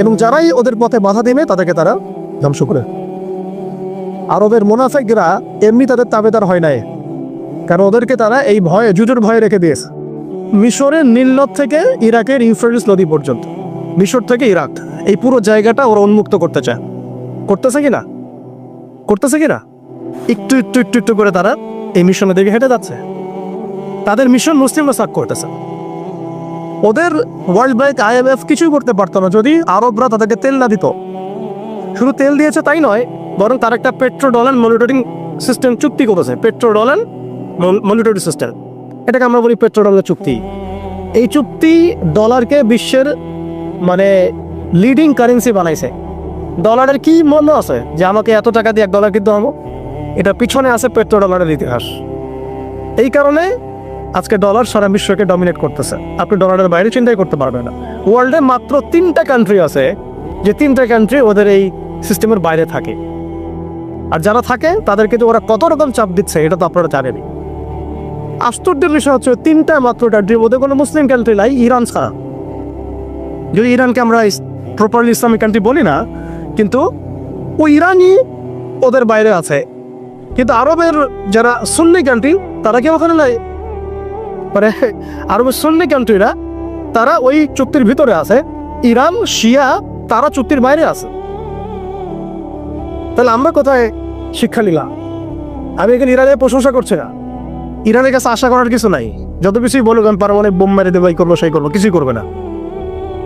এবং যারাই ওদের পথে বাধা দেবে তাদেরকে তারা ধ্বংস করে। আরবের মুনাফিকরা এমনি তাদের তাবেদার হয় নাই, কারণ ওদেরকে তারা এই ভয়ে, জুজুর ভয়ে রেখে দিয়েছে। মিশরের নীলনদ থেকে ইরাকের ইউফ্রেটিস নদী পর্যন্ত, মিশর থেকে ইরাক, এই পুরো জায়গাটা ওরা উন্মুক্ত করতে চায়। করতেছে কিনা? করতেছে কিনা? একটু একটু একটু একটু করে তারা এই মিশনের দিকে হেঁটে যাচ্ছে। তাদের মিশন মুসলিমরা সাক করতেছে। ওদের ওয়ার্ল্ড ব্যাংক, IMF কিছুই করতে পারতো না যদি আরবরা তাদেরকে তেল না দিত। শুধু তেল দিয়েছে তাই নয়, বরং তার একটা পেট্রো ডলার মনিটরিং সিস্টেম চুক্তি করেছে। পেট্রো ডলার মনিটরিং সিস্টেম, এটাকে আমরা বলি পেট্রো ডলার চুক্তি। এই চুক্তি ডলারকে বিশ্বের মানে লিডিং কারেন্সি বানাইছে। ডলারের কি মনে আছে যে আমাকে এত টাকা দিয়ে $1 কিনতে হবে? এটা পিছনে আছে পেট্রো ডলারের ইতিহাস। এই কারণে আজকে ডলার সারা বিশ্বকে ডমিনেট করতেছে। আপনি ডলারের বাইরে চিন্তাই করতে পারবেন না। ওয়ার্ল্ডে মাত্র 3টা কান্ট্রি আছে যে 3টা কান্ট্রি ওদের এই সিস্টেমের বাইরে থাকে। আর যারা থাকে তাদেরকে তো ওরা কত রকম চাপ দিচ্ছে এটা তো আপনারা জানেনই। আশ্চর্যের বিষয় হচ্ছে 3টা মাত্র কান্ট্রির মধ্যে কোনো মুসলিম কান্ট্রি নাই, ইরান ছাড়া। যদি ইরানকে আমরা প্রপারলি ইসলামিক কান্ট্রি বলি না, কিন্তু ওই ইরানই ওদের বাইরে আছে। কিন্তু আরবের যারা সুন্নি কান্ট্রি তারা কেউ ওখানে নাই। মানে আরবের সুন্নি কান্ট্রিরা তারা ওই চুক্তির ভিতরে আছে, ইরান শিয়া তারা চুক্তির বাইরে আছে। তাহলে আমরা কোথায় শিক্ষা নিলাম? আমি এখানে ইরানের প্রশংসা করছি না, ইরানের কাছে আশা করার কিছু নাই। যত কিছুই বলুক আমি পারমাণবিক বোম মেরে দেবো, এই করবো সেই করবো, কিছুই করবে না।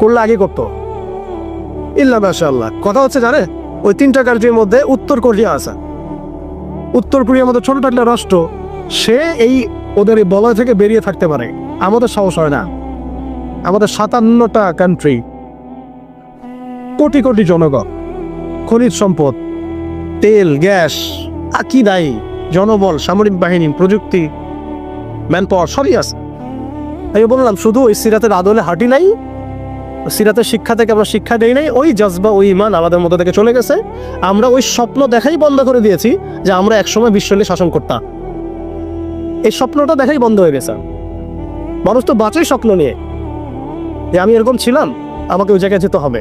করলে আগে করতো ইল্লা মাশাআল্লাহ। কথা হচ্ছে জানে, ওই 3টা কান্ট্রির মধ্যে উত্তর কোরিয়া আছে। উত্তর কোরিয়ার মধ্যে ছোট একটা রাষ্ট্র, সে এই ওদের এই বলয় থেকে বেরিয়ে থাকতে পারে। আমাদের সাহস হয় না। আমাদের 57টা কান্ট্রি, কোটি কোটি জনগণ, খনিজ সম্পদ, তেল গ্যাস, কি নাই, জনবল, সামরিক বাহিনী, প্রযুক্তি, ম্যান পাওয়ার সবই আছে। আমি বললাম শুধু ওই সিরাতের আদলে হাঁটি নাই, সিরাতের শিক্ষা থেকে আমরা শিক্ষা দেই নাই। ওই জজবা, ওই ইমান আমাদের মধ্যে থেকে চলে গেছে। আমরা ওই স্বপ্ন দেখাই বন্ধ করে দিয়েছি যে আমরা একসময় বিশ্ব নিয়ে শাসন করতাম। এই স্বপ্নটা দেখাই বন্ধ হয়ে গেছে। মানুষ তো বাঁচেই স্বপ্ন নিয়ে যে আমি এরকম ছিলাম, আমাকে ওই জায়গায় যেতে হবে।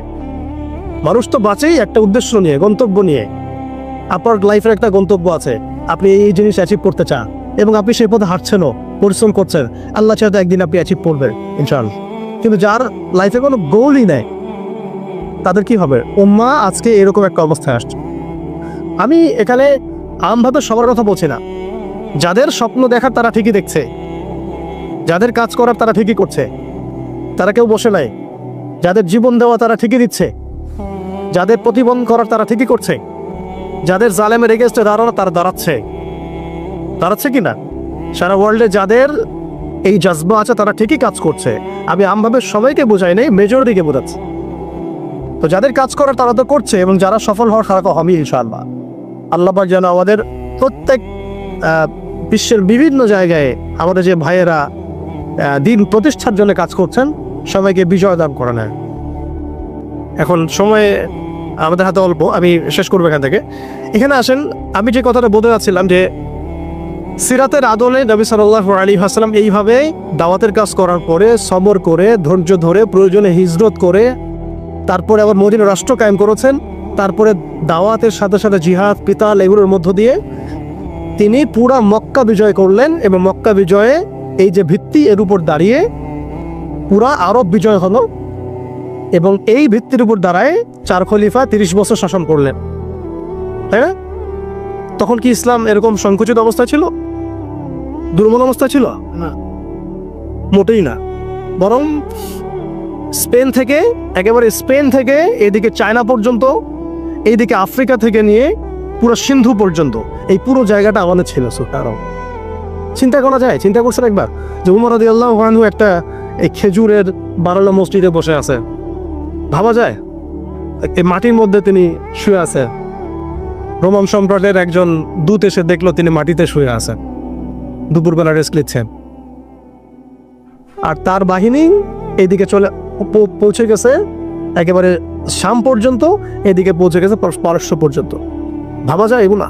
মানুষ তো বাঁচেই একটা উদ্দেশ্য নিয়ে, গন্তব্য নিয়ে। আপনার লাইফের একটা গন্তব্য আছে, আপনি এই জিনিস অ্যাচিভ করতে চান এবং আপনি সেই পথে হাঁটছেনও, পরিশ্রম করছেন। আল্লাহ চাইতে একদিন আপনি অ্যাচিভ করবেন ইনশাআল্লাহ। কিন্তু যার লাইফে কোনো গোলই নেই, তাদের কি হবে? উম্মাহ আজকে এরকম একটা অবস্থায় আসছে। আমি এখানে আমভাবে সবার কথা বলছি না। যাদের স্বপ্ন দেখার তারা ঠিকই দেখছে, যাদের কাজ করার তারা ঠিকই করছে, তারা কেউ বসে নাই। যাদের জীবন দেওয়া তারা ঠিকই দিচ্ছে, যাদের প্রতিবন্ধ করার তারা ঠিকই করছে, যাদের জালেমের এগেইনস্টে দাঁড়ানো তারা দাঁড়াচ্ছে কিনা? সারা ওয়ার্ল্ডে যাদের এই জজবা আছে তারা ঠিকই কাজ করছে। আমি আমভাবে সবাইকে বোঝাই নাই, মেজরিটিকে বোঝাচ্ছি। তো যাদের কাজ করার তারা তো করছে, এবং যারা সফল হওয়ার তারা তো হবে ইনশাআল্লাহ। আল্লাহ পাক যেন আমাদের প্রত্যেক বিশ্বের বিভিন্ন জায়গায় আমাদের যে ভাইয়েরা দিন প্রতিষ্ঠার জন্য কাজ করছেন, সবাইকে বিজয় দান করে নেয়। এখন সময় আমাদের হাতে অল্প, আমি শেষ করবো এখান থেকে। এখানে আসেন, আমি যে কথাটা বলতে যাচ্ছিলাম যে সিরাতের আদলে নবী সাল্লাল্লাহু আলাইহি ওয়াসাল্লাম এইভাবে দাওয়াতের কাজ করার পরে সবর করে, ধৈর্য ধরে, প্রয়োজনে হিজরত করে, তারপরে আবার মদিনা রাষ্ট্র কায়েম করেছেন। তারপরে দাওয়াতের সাথে সাথে জিহাদ, কিতাল, এগুলোর মধ্য দিয়ে তিনি পুরা মক্কা বিজয় করলেন। এবং মক্কা বিজয়ে এই যে ভিত্তি, এর উপর দাঁড়িয়ে পুরা আরব বিজয় হলো। এবং এই ভিত্তির উপর দাঁড়ায় 4 খলিফা 30 বছর শাসন করলেন। তাই না? তখন কি ইসলাম এরকম সংকুচিত অবস্থায় ছিল, দুর্বল অবস্থা ছিল? না, মোটেই না। বরং স্পেন থেকে এদিকে চায়না পর্যন্ত, এইদিকে আফ্রিকা থেকে নিয়ে পুরো সিন্ধু পর্যন্ত, এই পুরো জায়গাটা আমাদের ছিল। চিন্তা করা যায়? চিন্তা করছেন একবার যে উমর রাদিয়াল্লাহু আনহু একটা এই খেজুরের বারালা মসজিদে বসে আছে? ভাবা যায়? এই মাটির মধ্যে তিনি শুয়ে আছে। রোমান সম্রাটের একজন দূত এসে দেখলো তিনি মাটিতে শুয়ে আছেন, দুপুরবেলা রেস্ট নিচ্ছেন। আর তার বাহিনী এইদিকে পৌঁছে গেছে একেবারে শাম পর্যন্ত, এদিকে পৌঁছে গেছে পারস্য পর্যন্ত। ভাবা যায় এগুলা?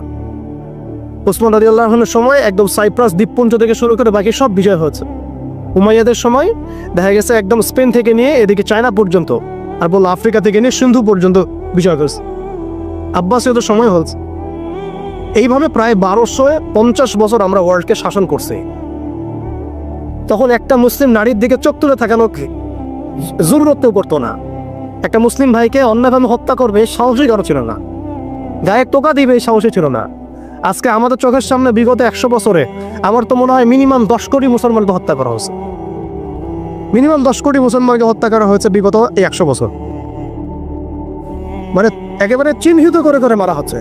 ওসমান রাদিয়াল্লাহু আনহুর সময় একদম সাইপ্রাস দ্বীপপুঞ্জ থেকে শুরু করে বাকি সব বিজয় হয়েছে। উমাইয়াদের সময় দেখা গেছে একদম স্পেন থেকে নিয়ে এদিকে চায়না পর্যন্ত আর বললো আফ্রিকা থেকে নিয়ে সিন্ধু পর্যন্ত বিষয় করছে। আব্বাসীয় সময় হচ্ছে এইভাবে প্রায় 1250 বছর আমরা ওয়ার্ল্ডকে শাসন করছি। তখন একটা মুসলিম নারীর দিকে চোখ তুলে থাকানো জরুরতও করতো না। একটা মুসলিম ভাইকে অন্যভাবে হত্যা করবে সাহসী কারো ছিল না, গায়ে টোকা দিবে সাহসী ছিল না। আজকে আমাদের চোখের সামনে বিগত 100 বছরে আমার তো মনে হয় মিনিমাম 10 কোটি মুসলমানকে হত্যা করা হয়েছে। মিনিমাম 10 কোটি মুসলমানকে হত্যা করা হয়েছে বিগত এই 100 বছর। মানে একেবারে চিহ্নিত করে করে মারা হচ্ছে,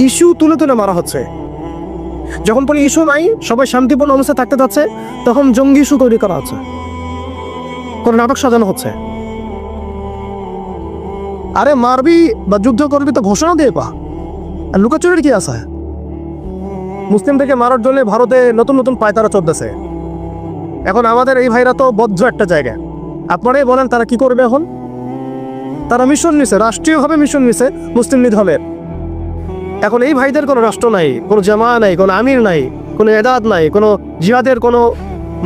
ইস্যু তুলে তুলে মারা হচ্ছে। যখন কোনো ইস্যু নাই, সবাই শান্তিপূর্ণ অবস্থায় থাকতে যাচ্ছে, তখন জঙ্গি ইস্যু তৈরি করা হচ্ছে, কোনো নাটক সাজানো হচ্ছে। আরে মারবি বা যুদ্ধ করবি তো ঘোষণা দিয়ে পা, আর লুকাচুরির কি আছে? মুসলিমদেরকে মারার জন্য ভারতে নতুন নতুন পায়তারা চলতেছে। এখন আমাদের এই ভাইরা তো বদ্ধ একটা জায়গায়, আপনারাই বলেন তারা কি করবে এখন? তারা মিশন নিছে, রাষ্ট্রীয়ভাবে মিশন নিছে মুসলিম লীগ হলের। এখন এই ভাইদের কোনো রাষ্ট্র নাই, কোনো জামা নাই, কোনো আমির নাই, কোনো এদাদ নাই, কোনো জিহাদের কোনো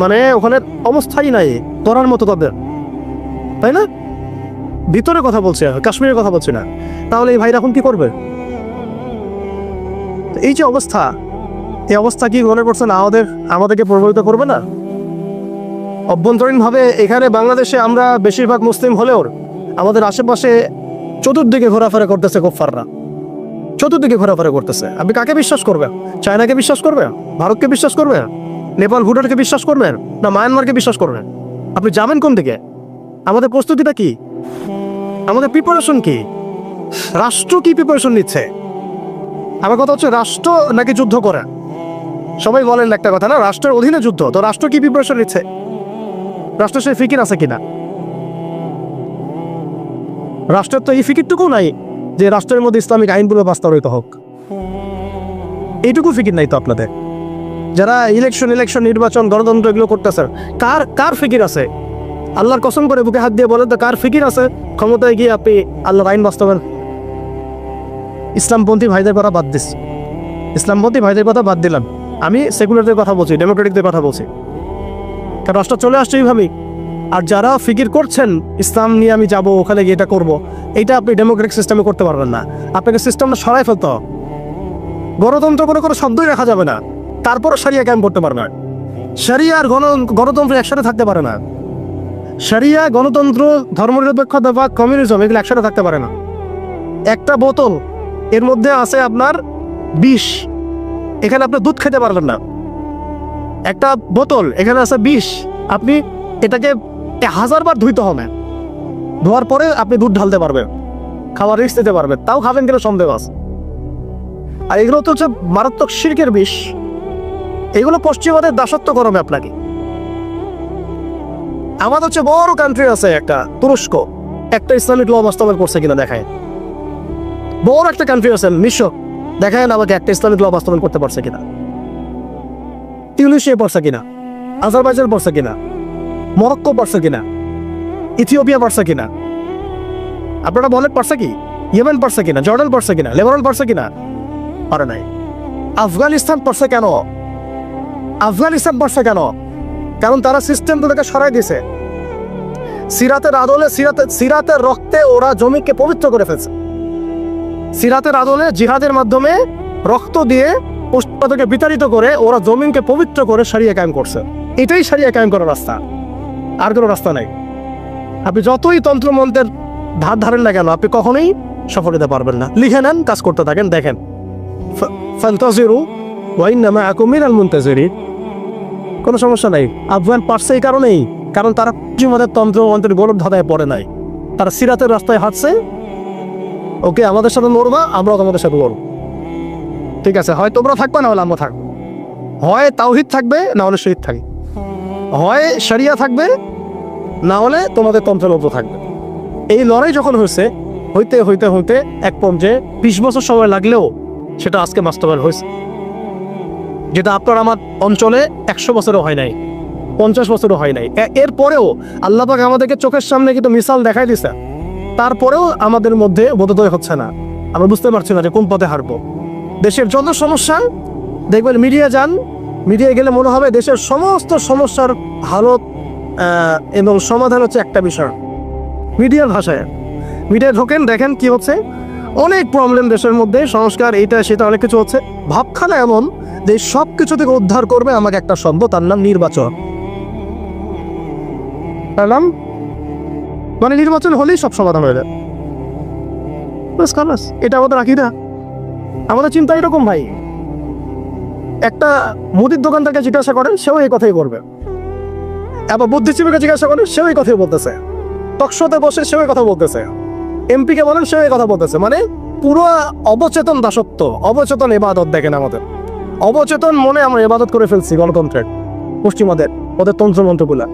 মানে ওখানে অবস্থাই নাই করার মতো তাদের, তাই না? ভিতরে কথা বলছে, কাশ্মীরের কথা বলছে না। তাহলে এই ভাইরা এখন কি করবে? এই যে অবস্থা, এই অবস্থা কি 100% আমাদেরকে প্রভাবিত করবে না? অভ্যন্তরীণভাবে এখানে বাংলাদেশে আমরা বেশিরভাগ মুসলিম হলেও আমাদের আশেপাশে চতুর্দিকে ঘোরাফেরা করতেছে কুফফাররা, চতুর্দিকে ঘোরাফেরা করতেছে। আপনি কাকে বিশ্বাস করবেন? চায়নাকে বিশ্বাস করবেন? ভারতকে বিশ্বাস করবেন? নেপাল ভুটানকে বিশ্বাস করবেন? না মায়ানমারকে বিশ্বাস করবেন? আপনি যাবেন কোন দিকে? আমাদের প্রস্তুতিটা কি? আমাদের প্রিপারেশন কি? রাষ্ট্র কি প্রিপারেশন নিচ্ছে? আমার কথা হচ্ছে রাষ্ট্র নাকি যুদ্ধ করে? সবাই বলেন একটা কথা না, রাষ্ট্রের অধীনে যুদ্ধ। তো রাষ্ট্র কি প্রিপারেশন নিচ্ছে? রাষ্ট্রের সেই ফিকির আছে কিনা? রাষ্ট্রের তো এই ফিকিরটুকু নাই যে রাষ্ট্রের মধ্যে ইসলামিক আইনগুলো বাস্তবায়িত হোক। এইটুকু ফিকির নাই তো আপনাদের। যারা ইলেকশন নির্বাচন গণতন্ত্র এগুলো করতেছে, কার ফিকির আছে? আল্লাহর কসম করে বুকে হাত দিয়ে বলেন তো কার ফিকির আছে ক্ষমতায় গিয়ে আপনি আল্লাহর আইন বাস্তবায়ন? ইসলামপন্থী ভাইদের কথা বাদ দিস, ইসলামপন্থী ভাইদের কথা বাদ দিলাম, আমি সেকুলারদের কথা বলছি, ডেমোক্রেটিকদের কথা বলছি। কারণ রাষ্ট্র চলে আসছে এইভাবেই। আর যারা ফিকির করছেন ইসলাম নিয়ে আমি যাব, ওখানে গিয়ে এটা করবো, এইটা আপনি ডেমোক্রেটিক সিস্টেমে করতে পারবেন না। আপনাকে সিস্টেমটা সরাই ফেলতে হবে। গণতন্ত্র কোনো শব্দই রাখা যাবে না, তারপরও শরিয়া কায়েম করতে পারবে না। শরিয়া আর গণতন্ত্র একসাথে থাকতে পারে না। শরিয়া, গণতন্ত্র, ধর্মনিরপেক্ষতা বা কমিউনিজম এগুলো একসাথে থাকতে পারে না। একটা বোতল, এর মধ্যে আছে আপনার বিষ, এখানে আপনি দুধ খেতে পারবেন না। একটা বোতল, এখানে আছে বিষ, আপনি এটাকে 1000 বার ধুইতে হবে, ধোয়ার পরে আপনি দুধ ঢালতে পারবেন, খাওয়ার রিস্ক দিতে পারবেন, তাও খাবেন কিনা সন্দেহ আছে। আর এগুলো তো হচ্ছে মারাত্মক শিরকের বিষ। এগুলো পশ্চিমাদের দাসত্ব করবে আপনাকে। আমাদের হচ্ছে বড় কান্ট্রি আছে একটা তুরস্ক, একটা ইসলামিক ল বাস্তবায়ন করছে কিনা দেখায়। বড় একটা কান্ট্রি আছে মিশর, দেখায় না আমাকে একটা ইসলামিক ল বাস্তবায়ন করতে পারছে কিনা। তিউনিসিয়া পারছে কিনা, আজারবাইজান পারছে কিনা, মরক্কো পারছে কিনা, ইথিওপিয়া পারছে কিনা? আপনারা বলেন পারছে কি? ইয়েমেন পারছে কিনা, জর্ডান পারছে কিনা, লেবানন পারছে কিনা? পারে নাই। আফগানিস্তান পারছে কেন? আফগানিস্তান পারছে কেন? কারণ তারা সিস্টেমগুলোকে সরাই দিয়েছে। সিরাতের আদলে, সিরাতের রক্তে ওরা জমিকে পবিত্র করে ফেলছে। সিরাতের আদলে জিহাদের মাধ্যমে রক্ত দিয়ে পশুপাতকে বিতাড়িত করে ওরা জমিনকে পবিত্র করে শরিয়া কায়েম করছে। এটাই শরিয়া কায়েম করার রাস্তা, আর কোনো রাস্তা নাই। আপনি যতই তন্ত্রমন্ত্রের ধার ধারেন না কেন, আপনি কখনোই সফল হতে পারবেন না। লিখে নেন, কাজ করতে থাকেন, দেখেন। ফান্তাজিরু ওয়া ইন্না মাআকুম মিনাল মুনতাজিরিন। কোনো সমস্যা নাই। আফগান পারছে এই কারণেই, কারণ তারা পশ্চিমাদের তন্ত্রমন্ত্রের গরম ধাঁধায় পড়ে নাই। তারা সিরাতের রাস্তায় হাঁটছে। ওকে, আমাদের সাথে লড়বা, আমরাও তোমাদের সাথে লড়ব। ঠিক আছে, হয় তোমরা থাকবে, না হলে আমরা থাকবো। হয় তাওহীদ থাকবে, না হলে শহীদ থাকবে। হয় শরিয়া থাকবে, না হলে তোমাদের তন্ত্রমন্ত্র থাকবে। এই লড়াই যখন হয়েছে, হইতে হইতে হইতে এক পর্যায়ে 20 বছর সময় লাগলেও সেটা আজকে বাস্তবায়ন হয়েছে। যেটা আপনার আমার অঞ্চলে 100 বছরও হয় নাই, 50 বছরও হয় নাই। এরপরেও আল্লাহ পাক আমাদেরকে চোখের সামনে কিন্তু মিসাল দেখাই দিছে, তারপরেও আমাদের মধ্যে বোধোদয় হচ্ছে না। আমরা বুঝতে পারছি না যে কোন পথে হারবো। দেশের যত সমস্যা দেখবেন, মিডিয়া যান, মিডিয়া গেলে মনে হবে দেশের সমস্ত সমস্যার হালত এবং সমাধান হচ্ছে একটা বিষয়, মিডিয়ার ভাষায়। মিডিয়ায় ঢোকেন, দেখেন কি হচ্ছে, অনেক প্রবলেম দেশের মধ্যে, সংস্কার এইটা সেটা অনেক কিছু হচ্ছে। ভাবখানা এমন যে সব কিছু থেকে উদ্ধার করবে আমাকে একটা শব্দ, তার নাম নির্বাচন। মানে নির্বাচন হলেই সব সমাধান হয়ে যায়। এটা আমাদের আকীদা, আমাদের চিন্তা এরকম ভাই। একটা মুদির দোকানদারকে জিজ্ঞাসা করেন, সেও এই কথাই করবে। আবার বুদ্ধিজীবীকে জিজ্ঞাসা করেন, সেও এই কথাই বলতেছে। টকশোতে বসে সেও এই কথা বলতেছে। এমপিকে বলেন, সেও এই কথা বলতেছে। মানে পুরো অবচেতন দাসত্ব, অবচেতন ইবাদত। দেখেন আমাদের অবচেতন মনে আমরা ইবাদত করে ফেলছি গণতন্ত্রের, পশ্চিমাদের ওদের তন্ত্রমন্ত্রগুলা।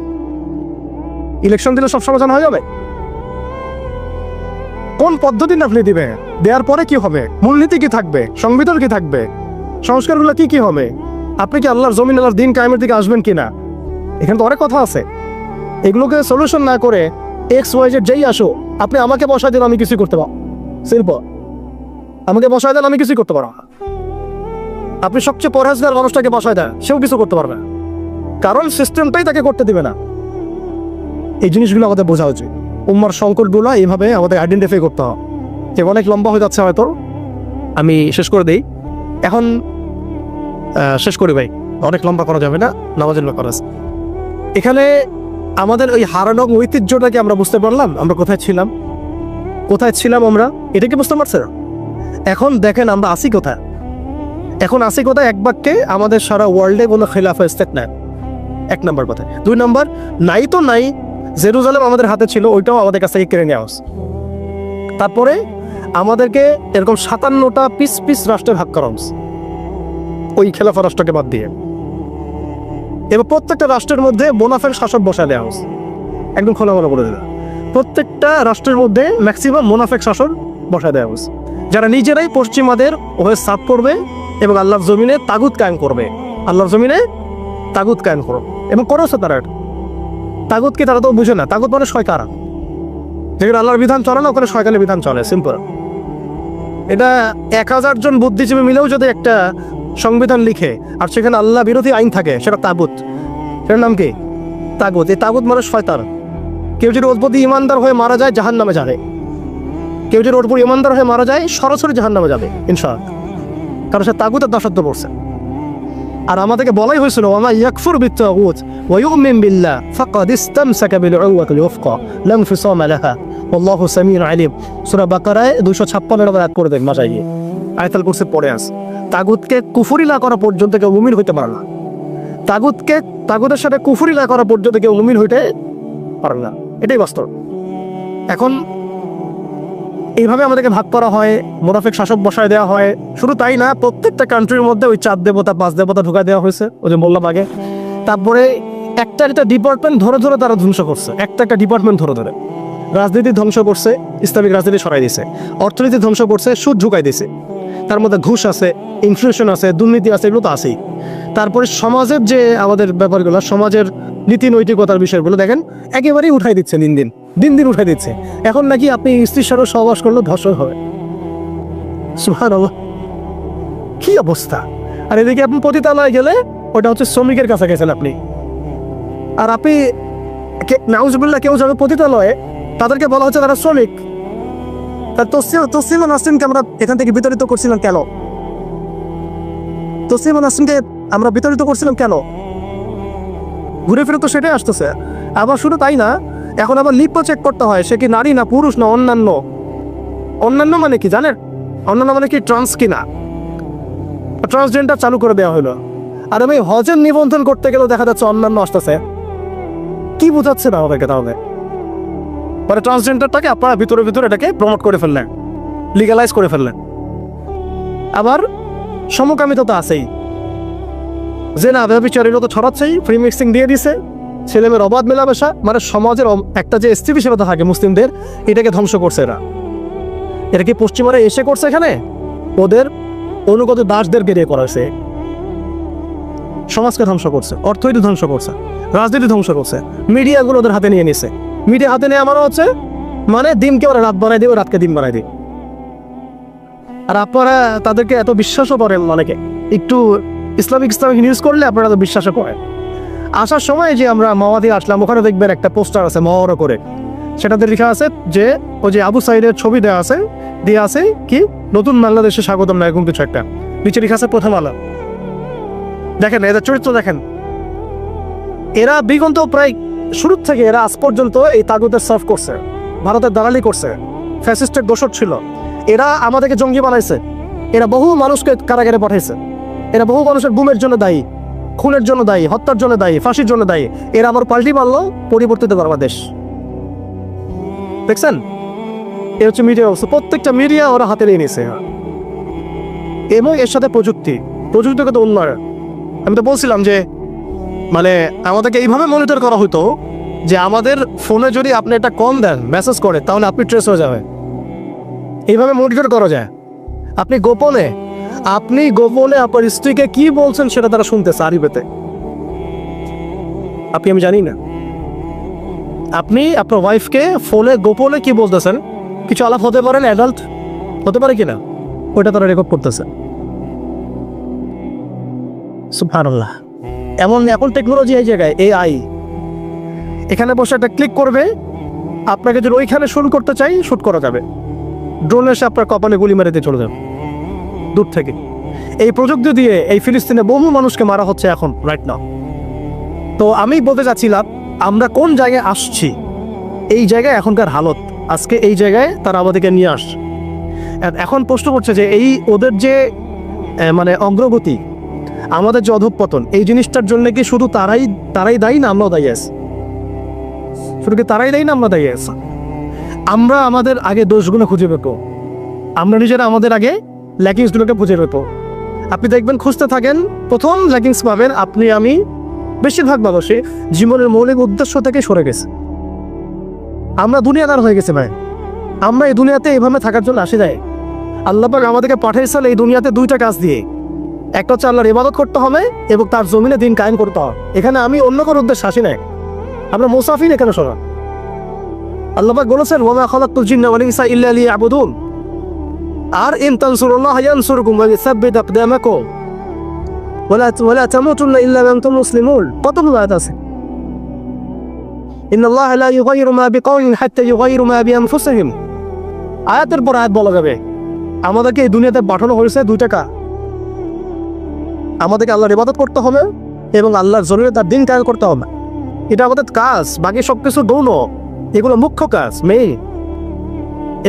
ইলেকশন দিলে সব সমাধান হয়ে যাবে? কোন পদ্ধতি আপনি দিবে? দেওয়ার পরে কি হবে? মূলনীতি কি থাকবে? সংবিধান কি থাকবে? সংস্কারগুলো কি কি হবে? আপনি কি আল্লাহর জমিন, আল্লাহর দিন কায়েমের দিকে আসবেন কিনা? এখানে তো অনেক কথা আছে। এগুলোকে সলিউশন না করে XYZ যেই আসো, আপনি আমাকে বসায় দিন, আমি কিছুই করতে পারবো। শিল্প আমাকে বসায় দেন, আমি কিছুই করতে পারবো না। আপনি সবচেয়ে পরহেজগার মানুষটাকে বসায় দেন, সেও কিছু করতে পারবে না, কারণ সিস্টেমটাই তাকে করতে দিবে না। এই জিনিসগুলো আমাদের বোঝা উচিত। উম্মার সংকটগুলো এইভাবে আমাদের আইডেন্টিফাই করতে হবে। যে অনেক লম্বা হয়ে যাচ্ছে, হয়তো আমি শেষ করে দিই এখন। শেষ করি ভাই, অনেক লম্বা করা যাবে না, নামাজের ব্যাপার আছে। এখানে আমাদের ওই হারানো ঐতিহ্যটাকে আমরা বুঝতে পারলাম, আমরা কোথায় ছিলাম আমরা, এটা কি বুঝতে পারছেন? এখন দেখেন আমরা আসি কোথায়। এখন আসি কোথায়? এক বাক্যে, আমাদের সারা ওয়ার্ল্ডে কোনো খেলাফা স্টেট নাই, 1 নম্বর কথা। 2 নম্বর, নাই তো নাই, জেরুজালেম আমাদের হাতে ছিল, ওইটাও আমাদের কাছ থেকে কেড়ে নেওয়া হচ্ছে। তারপরে আমাদেরকে এরকম 57টা পিস রাষ্ট্রে ভাগ করা হচ্ছে, ওই খেলাফা রাষ্ট্রকে বাদ দিয়ে। এবার প্রত্যেকটা রাষ্ট্রের মধ্যে মোনাফেক শাসক বসায় দেওয়া হচ্ছে, একদম খোলামেলা করে দেওয়া। প্রত্যেকটা রাষ্ট্রের মধ্যে ম্যাক্সিমাম মোনাফেক শাসক বসায় দেওয়া হচ্ছে, যারা নিজেরাই পশ্চিমাদের হয়ে সাফ করবে এবং আল্লাহর জমিনে তাগুত কায়েম করবে। আল্লাহর জমিনে তাগুত কায়েম করবে এবং করেছে তারা। তাগুতকে তারা তো বুঝে না। তাগুত মানে শয়তান, যেখানে আল্লাহর বিধান চলে না, ওখানে শয়তানের বিধান চলে, সিম্পল। এটা 1000 জন বুদ্ধিজীবী মিলেও যদি একটা সংবিধান লিখে আর সেখানে আল্লাহ বিরোধী আইন থাকে, সেটা তাগুত। সেটার নাম কি? তাগুত। এই তাগুত মানে শয়তান। কেউ যদি ওর প্রতি ইমানদার হয়ে মারা যায়, জাহান্নামে যাবে। কেউ যদি ওর প্রতি ইমানদার হয়ে মারা যায়, সরাসরি জাহান্নামে যাবে ইনশাআল্লাহ, কারণ সে তাগুতের দাসত্ব করছে। আর আমাদেরকে বলাই হয়েছিল, ওয়া মা ইয়াকফুর বিত-তাগুত ওয়া ইউমিন বিল্লাহ ফাকাদ ইসতামসাকা বিল উরওয়াতিল ওয়ুসকা লা ইনফিসামা লাহা ওয়াল্লাহু সামিউন আলিম। সূরা বাকারায় 256 নম্বর আয়াত পড়ে দেখেন, মাসায় গিয়ে আয়াতুল কুরসি পড়ে আছে। তাগুতকে কুফরি না করা পর্যন্ত কেউ মুমিন হইতে পারে না। তাগুতের সাথে কুফরি না করা পর্যন্ত কেউ মুমিন হইতে পারে না, এটাই বাস্তব। এখন এইভাবে আমাদেরকে ভাগ করা হয়, মোনাফেক শাসক বসায় দেওয়া হয়। শুধু তাই না, প্রত্যেকটা কান্ট্রির মধ্যে ওই 4 দেবতা 5 দেবতা ঢুকায় দেওয়া হয়েছে, ওই যে বললাম আগে। তারপরে একটা ডিপার্টমেন্ট ধরে তারা ধ্বংস করছে, একটা ডিপার্টমেন্ট ধরে। রাজনীতি ধ্বংস করছে, ইসলামিক রাজনীতি সরাই দিছে। অর্থনীতি ধ্বংস করছে, সুদ ঢুকাই দিছে। তার মধ্যে ঘুষ আছে, ইনফ্লেশন আছে, দুর্নীতি আছে, এগুলো তো আছেই। তারপরে সমাজের যে আমাদের ব্যাপারগুলো, সমাজের নীতি নৈতিকতার বিষয়গুলো দেখেন একেবারেই উঠাই দিচ্ছে, দিন উঠাই দিচ্ছে। এখন নাকি আপনি স্ত্রীর সাথে সহবাস করলে ধর্ষণ হবে। সুবহানাল্লাহ, কি অবস্থা! আর এদিকে আপনি পতিতালয়ে গেলে, ওটা হচ্ছে শ্রমিকের কাছে গেছেন আপনি। আর আপনি নাউজুবিল্লাহ, কেউ যাবে পতিতালয়ে, তাদেরকে বলা হচ্ছে তারা শ্রমিক। তার তসলিমা নাসরিনকে আমরা এখান থেকে বিতাড়িত করছিলাম কেন? তসলিমা নাসরিনকে আমরা বিতাড়িত করছিলাম কেন? ঘুরে ফিরে তো সেটাই আসতেছে। আবার শুধু তাই না, এখন আবার লিপ্প চেক করতে হয়, সে কি নারী না পুরুষ না অন্যান্য মানে কি জানেন? অন্যান্য মানে কি ট্রান্স কিনা, ট্রান্সজেন্ডার চালু করে দেওয়া হলো। আর আমি হজের নিবন্ধন করতে গেলেও দেখা যাচ্ছে অন্যান্য আসতেছে। কি বোঝাচ্ছে না আমাদেরকে? তাহলে পরে ট্রান্সজেন্ডারটাকে আপনারা ভিতরে এটাকে প্রমোট করে ফেললেন, লিগালাইজ করে ফেললেন। আবার সমকামিতা তো আছেই, যে না ব্যভিচারীরা তো ছড়াচ্ছেই, ফ্রি মিক্সিং দিয়ে দিছে, ছেলেমেয়ের অবাধ মেলামেশা। মানে সমাজের একটা যে স্থিতিশীলতা থাকে মুসলিমদের, এটাকে ধ্বংস করছে এরা কি পশ্চিমারা এসে করছে? এখানে ওদের অনুগত দাসদের বেরিয়ে করাছে, সমাজকে ধ্বংস করছে, অর্থনীতি ধ্বংস করছে, রাজনীতি ধ্বংস করছে, মিডিয়াগুলো ওদের হাতে নিয়ে নিছে। মিডিয়া হাতে নিয়ে আমারও হচ্ছে মানে দিনকে ওরা রাত বানাই দিবে, রাতকে দিন বানাই দিই। আর আপনারা তাদেরকে এত বিশ্বাসও করেন, অনেকে একটু ইসলামিক নিউজ করলে আপনারা তো বিশ্বাসও করেন। আসার সময় যে আমরা মাওয়াদি আসলাম, ওখানে দেখবেন একটা পোস্টার আছে মাওয়ারও করে, সেটাতে লেখা আছে যে ওই যে আবু সাইদের ছবি দেওয়া আছে কি নতুন বাংলাদেশে স্বাগতম না এরকম কিছু একটা, নিচে লেখা আছে প্রথম আলো। দেখেন এদের চরিত্র দেখেন, এরা বিগত প্রায় শুরু থেকে এরা আজ পর্যন্ত এই তাগুতের সার্ভ করছে, ভারতের দালালি করছে, ফ্যাসিস্টের দোসর ছিল। এরা আমাদেরকে জঙ্গি বানাইছে, এরা বহু মানুষকে কারাগারে পাঠাইছে, এরা বহু মানুষের গুমের জন্য দায়ী, খুনের জন্য দায়ী, হত্যার জন্য দায়ী, ফাঁসির জন্য দায়ী। এরা আমার পাল্টি মারলো পরিবর্তিত বাংলাদেশ। দেখছেন, এ হচ্ছে মিডিয়া অবস্থা, প্রত্যেকটা মিডিয়া ওরা হাতে নিয়ে নিয়েছে। এবং এর সাথে প্রযুক্তিগত উন্নয়ন। আমি তো বলছিলাম যে মানে আমাদেরকে এইভাবে মনিটর করা হতো যে আমাদের ফোনে যদি আপনি একটা কল দেন, মেসেজ করে, তাহলে আপনি ট্রেস হয়ে যাবে। এইভাবে মনিটর করা যায়। আপনি গোপনে আপনার স্ত্রীকে কি বলছেন সেটা তারা শুনতেছে আরিবেতে, আমি জানি না। আপনি আপনার ওয়াইফকে ফোনে গোপনে কি বলতেছেন, কিছু আলাপ হতে পারেন, অ্যাডাল্ট হতে পারে কিনা, ওইটা তারা রেকর্ড করতেছে। সুবহানাল্লাহ। এখন টেকনোলজি এই জায়গায়, AI এখানে বসে একটা ক্লিক করবে, আপনাকে যদি ওইখানে শুট করতে চাই শুট করা যাবে, ড্রোন এসে আপনার কপালে গুলি মেরে দিয়ে চলে যাবে দূর থেকে। এই প্রযুক্তি দিয়ে এই ফিলিস্তিনে বহু মানুষকে মারা হচ্ছে এখন রাইট নাও। তো আমি বলতে চাচ্ছিলাম আমরা কোন জায়গায় আসছি, এই জায়গায় এখনকার হালত, আজকে এই জায়গায় তারা আমাদেরকে নিয়ে আসছে। এখন প্রশ্ন করছে যে এই ওদের যে মানে অগ্রগতি, আমাদের যে অধঃপতন, এই জিনিসটার জন্য কি শুধু তারাই দায়ী না আমরাও দায়ী আছি? শুধু কি তারাই দায়ী না আমরা দায়ী আছি? আমরা আমাদের আগে দোষগুলো খুঁজে পেতো, আমরা নিজেরা আমাদের আগে ল্যাকিংসগুলোকে খুঁজে পেতো। আপনি দেখবেন, খুঁজতে থাকেন, প্রথম ল্যাকিংস পাবেন আপনি আমি। বেশিরভাগ মানুষই জীবনের মৌলিক উদ্দেশ্য থেকে সরে গেছে। আমরা দুনিয়াদার হয়ে গেছে ভাই। আমরা এই দুনিয়াতে এইভাবে থাকার জন্য আসি যায়। আল্লাহ পাক আমাদেরকে পাঠাইছেন এই দুনিয়াতে দুইটা কাজ দিয়ে। একটা হচ্ছে আল্লাহর ইবাদত করতে হবে এবং তার জমিনে দিন কায়েম করতে হবে। এখানে আমি অন্য কোনো উদ্দেশ্যে আসি নাই, আমরা মুসাফির এখানে শোনা। আল্লাহ পাক বলেছেন ওয়া মা খালাকতুল জিন্না ওয়াল ইনসা ইল্লা লিয়াবুদুন। আর ইন তানসুরুল্লাহ ইয়ানসুরকুম ওয়া ইসাব্বিত আকদামাকুম ওয়ালা তামুতুন্না ইল্লা ওয়া আনতুম মুসলিমুন। কতগুলো আয়াত আছে। ইন্নাল্লাহা লা ইউগাইয়িরু মা বিকাওমিন হাত্তা ইউগাইয়িরু মা বিআনফুসিহিম। আয়াতের পর আয়াত বলা যাবে আমাদেরকে এই দুনিয়াতে পাঠানো হয়েছে দুইটা কাজ। আমাদেরকে আল্লাহর ইবাদত করতে হবে এবং আল্লাহর জমিনে তার দিন কায়েম করতে হবে। এটা আমাদের কাজ, বাকি সবকিছু গৌণ, এগুলো মুখ্য কাজ মেইন।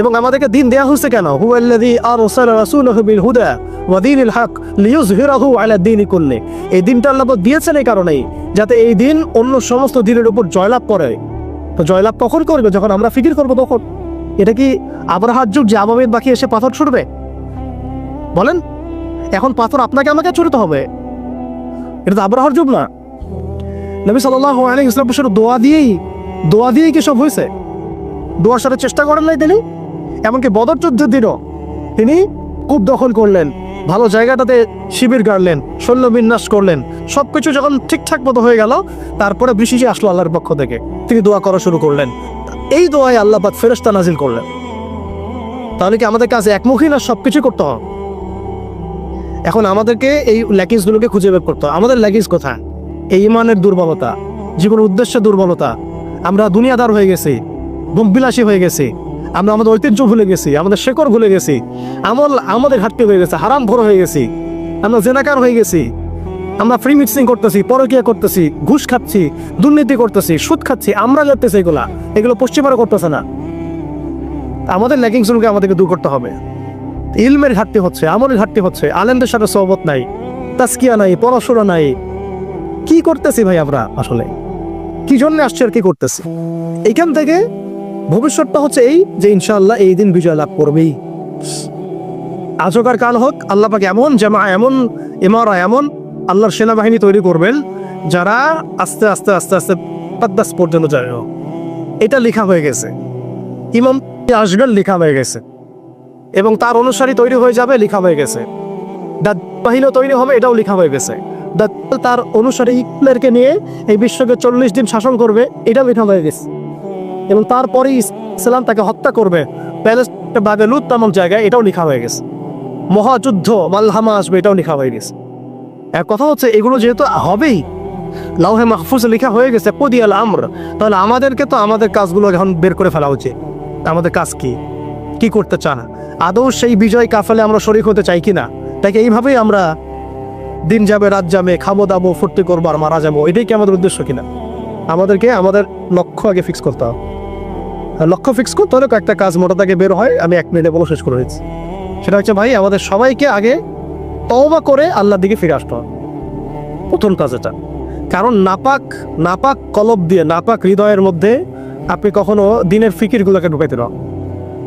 এবং আমাদেরকে দিন দেয়া হয়েছে কেন? হুয়াল্লাযী আরসালা রাসূলাহু বিল হুদা ওয়া দীনিল হক লিইয়ুযহিরাহু আলা দীনি কুল্লি। এই দিনটা আল্লাহ দিয়েছেন এই কারণেই যাতে এই দিন অন্য সমস্ত দিনের উপর জয়লাভ করে। তো জয়লাভ কখন করবে? যখন আমরা ফিকির করবো তখন। এটা কি আবরাহার যুগ যে আবাবিল বাকি এসে পাথর ছুড়বে? বলেন, এখন পাথর আপনাকে আমাকে ছুড়তে হবে? এটা তো আবরাহার যুগ না। নবী সাল্লাল্লাহু আলাইহি ওয়াসাল্লাম শুধু দোয়া দিয়েই কি সব হয়েছে? দোয়ার সাথে চেষ্টা করেন নাই তিনি? এমনকি বদর যুদ্ধের দিনও তিনি কূপ দখল করলেন, ভালো জায়গাটাতে শিবির গাড়লেন, সৈন্য বিন্যাস করলেন। সবকিছু যখন ঠিকঠাক মতো হয়ে গেল, তারপরে বৃষ্টি আসলো আল্লাহর পক্ষ থেকে, তিনি দোয়া করা শুরু করলেন। এই দোয়ায় আল্লাহ পাক ফেরেশতা নাজিল করলেন। তাহলে কি আমাদের কাছে একমুখী না সবকিছু করতে হবে? এখন আমাদেরকে এই ল্যাকিংসগুলোকে খুঁজে বের করতে হবে। আমাদের ল্যাকিংস কোথায়? এই ইমানের দুর্বলতা, জীবনের উদ্দেশ্যের দুর্বলতা। আমরা দুনিয়াদার হয়ে গেছি, ভোগবিলাসী হয়ে গেছি, আমরা আমাদের ঐতিহ্য ভুলে গেছি, আমাদের শেকড় ভুলে গেছি, আমাদের ঘাটতি হয়ে গেছে, হারাম ভর হয়ে গেছি, আমরা জেনাকার হয়ে গেছি, আমরা ফ্রি মিক্সিং করতেছি, পরকীয়া করতেছি, ঘুষ খাচ্ছি, দুর্নীতি করতেছি, সুদ খাচ্ছি, আমরা করতেছি। এগুলো পশ্চিমারা করতেছে না। আমাদের ল্যাকিংসগুলোকে আমাদেরকে দূর করতে হবে। ইলমের ঘাটতি হচ্ছে, আমলের ঘাটতি হচ্ছে, আলেমদের সাথে সোহবত নাই, তাজকিয়া নাই, পড়াশোনা নাই। কি করতেছি ভাই আমরা? আসলে কি জন্য আসছে আর কি করতেছি? এইখান থেকে ভবিষ্যৎটা হচ্ছে এই যে ইনশাআল্লাহ এই দিন বিজয় লাভ করবেই। আজ হোক আর কাল হোক, আল্লাহ পাক এমন জামা, এমন ইমারা, এমন আল্লাহর সেনাবাহিনী তৈরি করবেন যারা আস্তে আস্তে আস্তে আস্তে পাদ্দাস পর্যন্ত যায়। এটা লেখা হয়ে গেছে, ইমাম আসবেন লেখা হয়ে গেছে, এবং তার অনুসারী তৈরি হয়ে যাবে লেখা হয়ে গেছে। বাহিনীও তৈরি হবে, এটাও লেখা হয়ে গেছে। তার অনুসারী হিটলারকে নিয়ে এই বিশ্বকে 40 দিন শাসন করবে, এটাও লেখা হয়ে গেছে। এবং তারপরে ইসলাম তাকে হত্যা করবে প্যালেস্টাইন, বাবেলুত নামক জায়গায়, এটাও লেখা হয়ে গেছে। মহাযুদ্ধ মালহামা আসবে, এটাও লেখা হয়ে গেছে। এক কথা হচ্ছে এগুলো যেহেতু হবেই, লাউহে মাহফুজে লেখা হয়ে গেছে কুদিয়াল আমর, তাহলে আমাদেরকে তো আমাদের কাজগুলো এখন বের করে ফেলা উচিত। আমাদের কাজ কি করতে চান, আদৌ সেই বিজয় কাফেলে আমরা শরীক হতে চাই কিনা, তাকে এইভাবেই আমরা দিন যাবে রাত যাবে খাবো দাবো ফুর্তি করবো আর মারা যাবো, এটাই কি আমাদের উদ্দেশ্য কিনা? আমাদেরকে আমাদের লক্ষ্য আগে ফিক্স করতে হবে। লক্ষ্য ফিক্স করতে হলে কয়েকটা কাজ মোটা থেকে বের হয়, আমি 1 মিনিটে বলে শেষ করে দিচ্ছি। সেটা হচ্ছে ভাই, আমাদের সবাইকে আগে তওবা করে আল্লাহর দিকে ফিরে আসতে হবে, প্রথম কাজ এটা। কারণ নাপাক কলব দিয়ে, নাপাক হৃদয়ের মধ্যে আপনি কখনো দিনের ফিকিরগুলোকে ঢুকাইতে পারেন।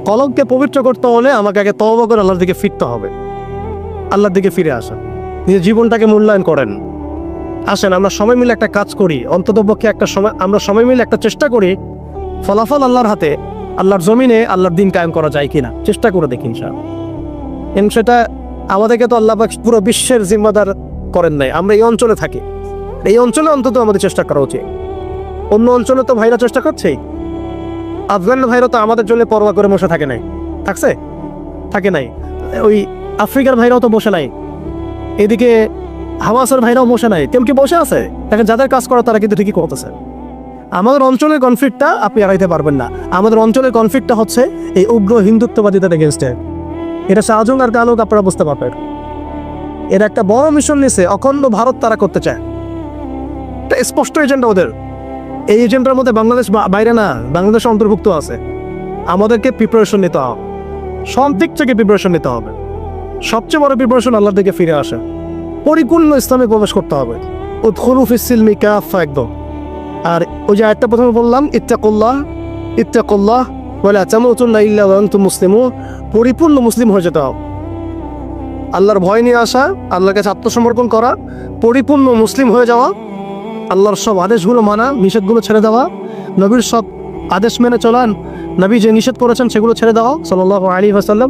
কলবকে পবিত্র করতে হলে আমাকে আগে তওবা করে আল্লাহর দিকে ফিরতে হবে, আল্লাহর দিকে ফিরে আসা, নিজের জীবনটাকে মূল্যায়ন করেন। আসেন আমরা সবাই মিলে একটা কাজ করি, অন্ততপক্ষে একটা সময় আমরা সবাই মিলে একটা চেষ্টা করি, ফলাফল আল্লাহর হাতে, আল্লাহর জমিনে আল্লাহর দিন কায়েম করা যায় কিনা চেষ্টা করে দেখি ইনশাআল্লাহ। সেটা আমাদেরকে তো আল্লাহ পাক পুরো বিশ্বের জিম্মাদার করেন নাই, আমরা এই অঞ্চলে থাকি, এই অঞ্চলে অন্তত আমাদের চেষ্টা করা উচিত। অন্য অঞ্চলে তো ভাইরা চেষ্টা করছেই, আফগান ভাইরা তো আমাদের জন্য পরোয়া করে বসে থাকে নাই, থাকে নাই। ওই আফ্রিকার ভাইরাও তো বসে নাই, এদিকে হামাসের ভাইরাও বসে নাই, কেউ কি বসে আছে? দেখেন যাদের কাজ করা তারা কিন্তু ঠিকই করতেছে। আমাদের অঞ্চলের কনফ্লিক্টটা আপনি এড়াইতে পারবেন না। আমাদের অঞ্চলের কনফ্লিক্টটা হচ্ছে এই উগ্র হিন্দুত্ববাদীদের এগেনস্টে। এটা শাহজং আর কালুক আপনারা বুঝতে পারবেন। এর একটা বড় মিশন নিছে, অখণ্ড ভারত তারা করতে চায়, এটা স্পষ্ট এজেন্ডা ওদের। এই এজেন্ডার মধ্যে বাংলাদেশ বাইরে না, বাংলাদেশ অন্তর্ভুক্ত আছে। আমাদেরকে প্রিপারেশন নিতে হবে, সব দিক থেকে প্রিপারেশন নিতে হবে। সবচেয়ে বড় প্রিপারেশন আল্লাহর দিকে ফিরে আসা, পরিপূর্ণ ইসলামে প্রবেশ করতে হবে, উদখুলু ফিস-সিলমি কাফা একদম। আর ওই যে আয়াতটা প্রথমে বললাম, ইত্তাকুল্লাহ ওয়া লা তামুতুন্না ইল্লা ওয়া আনতুম মুসলিমুন, পরিপূর্ণ মুসলিম হয়ে যেতে হবে। আল্লাহর ভয় নিয়ে আসা, আল্লাহর কাছে আত্মসমর্পণ করা, পরিপূর্ণ মুসলিম হয়ে যাওয়া, আল্লাহর সব আদেশগুলো মানা, নিষেধগুলো ছেড়ে দেওয়া, নবীর সব আদেশ মেনে চলান, নবী যে নিষেধ করেছেন সেগুলো ছেড়ে দেওয়া সাল্লাল্লাহু আলাইহি ওয়াসাল্লাম।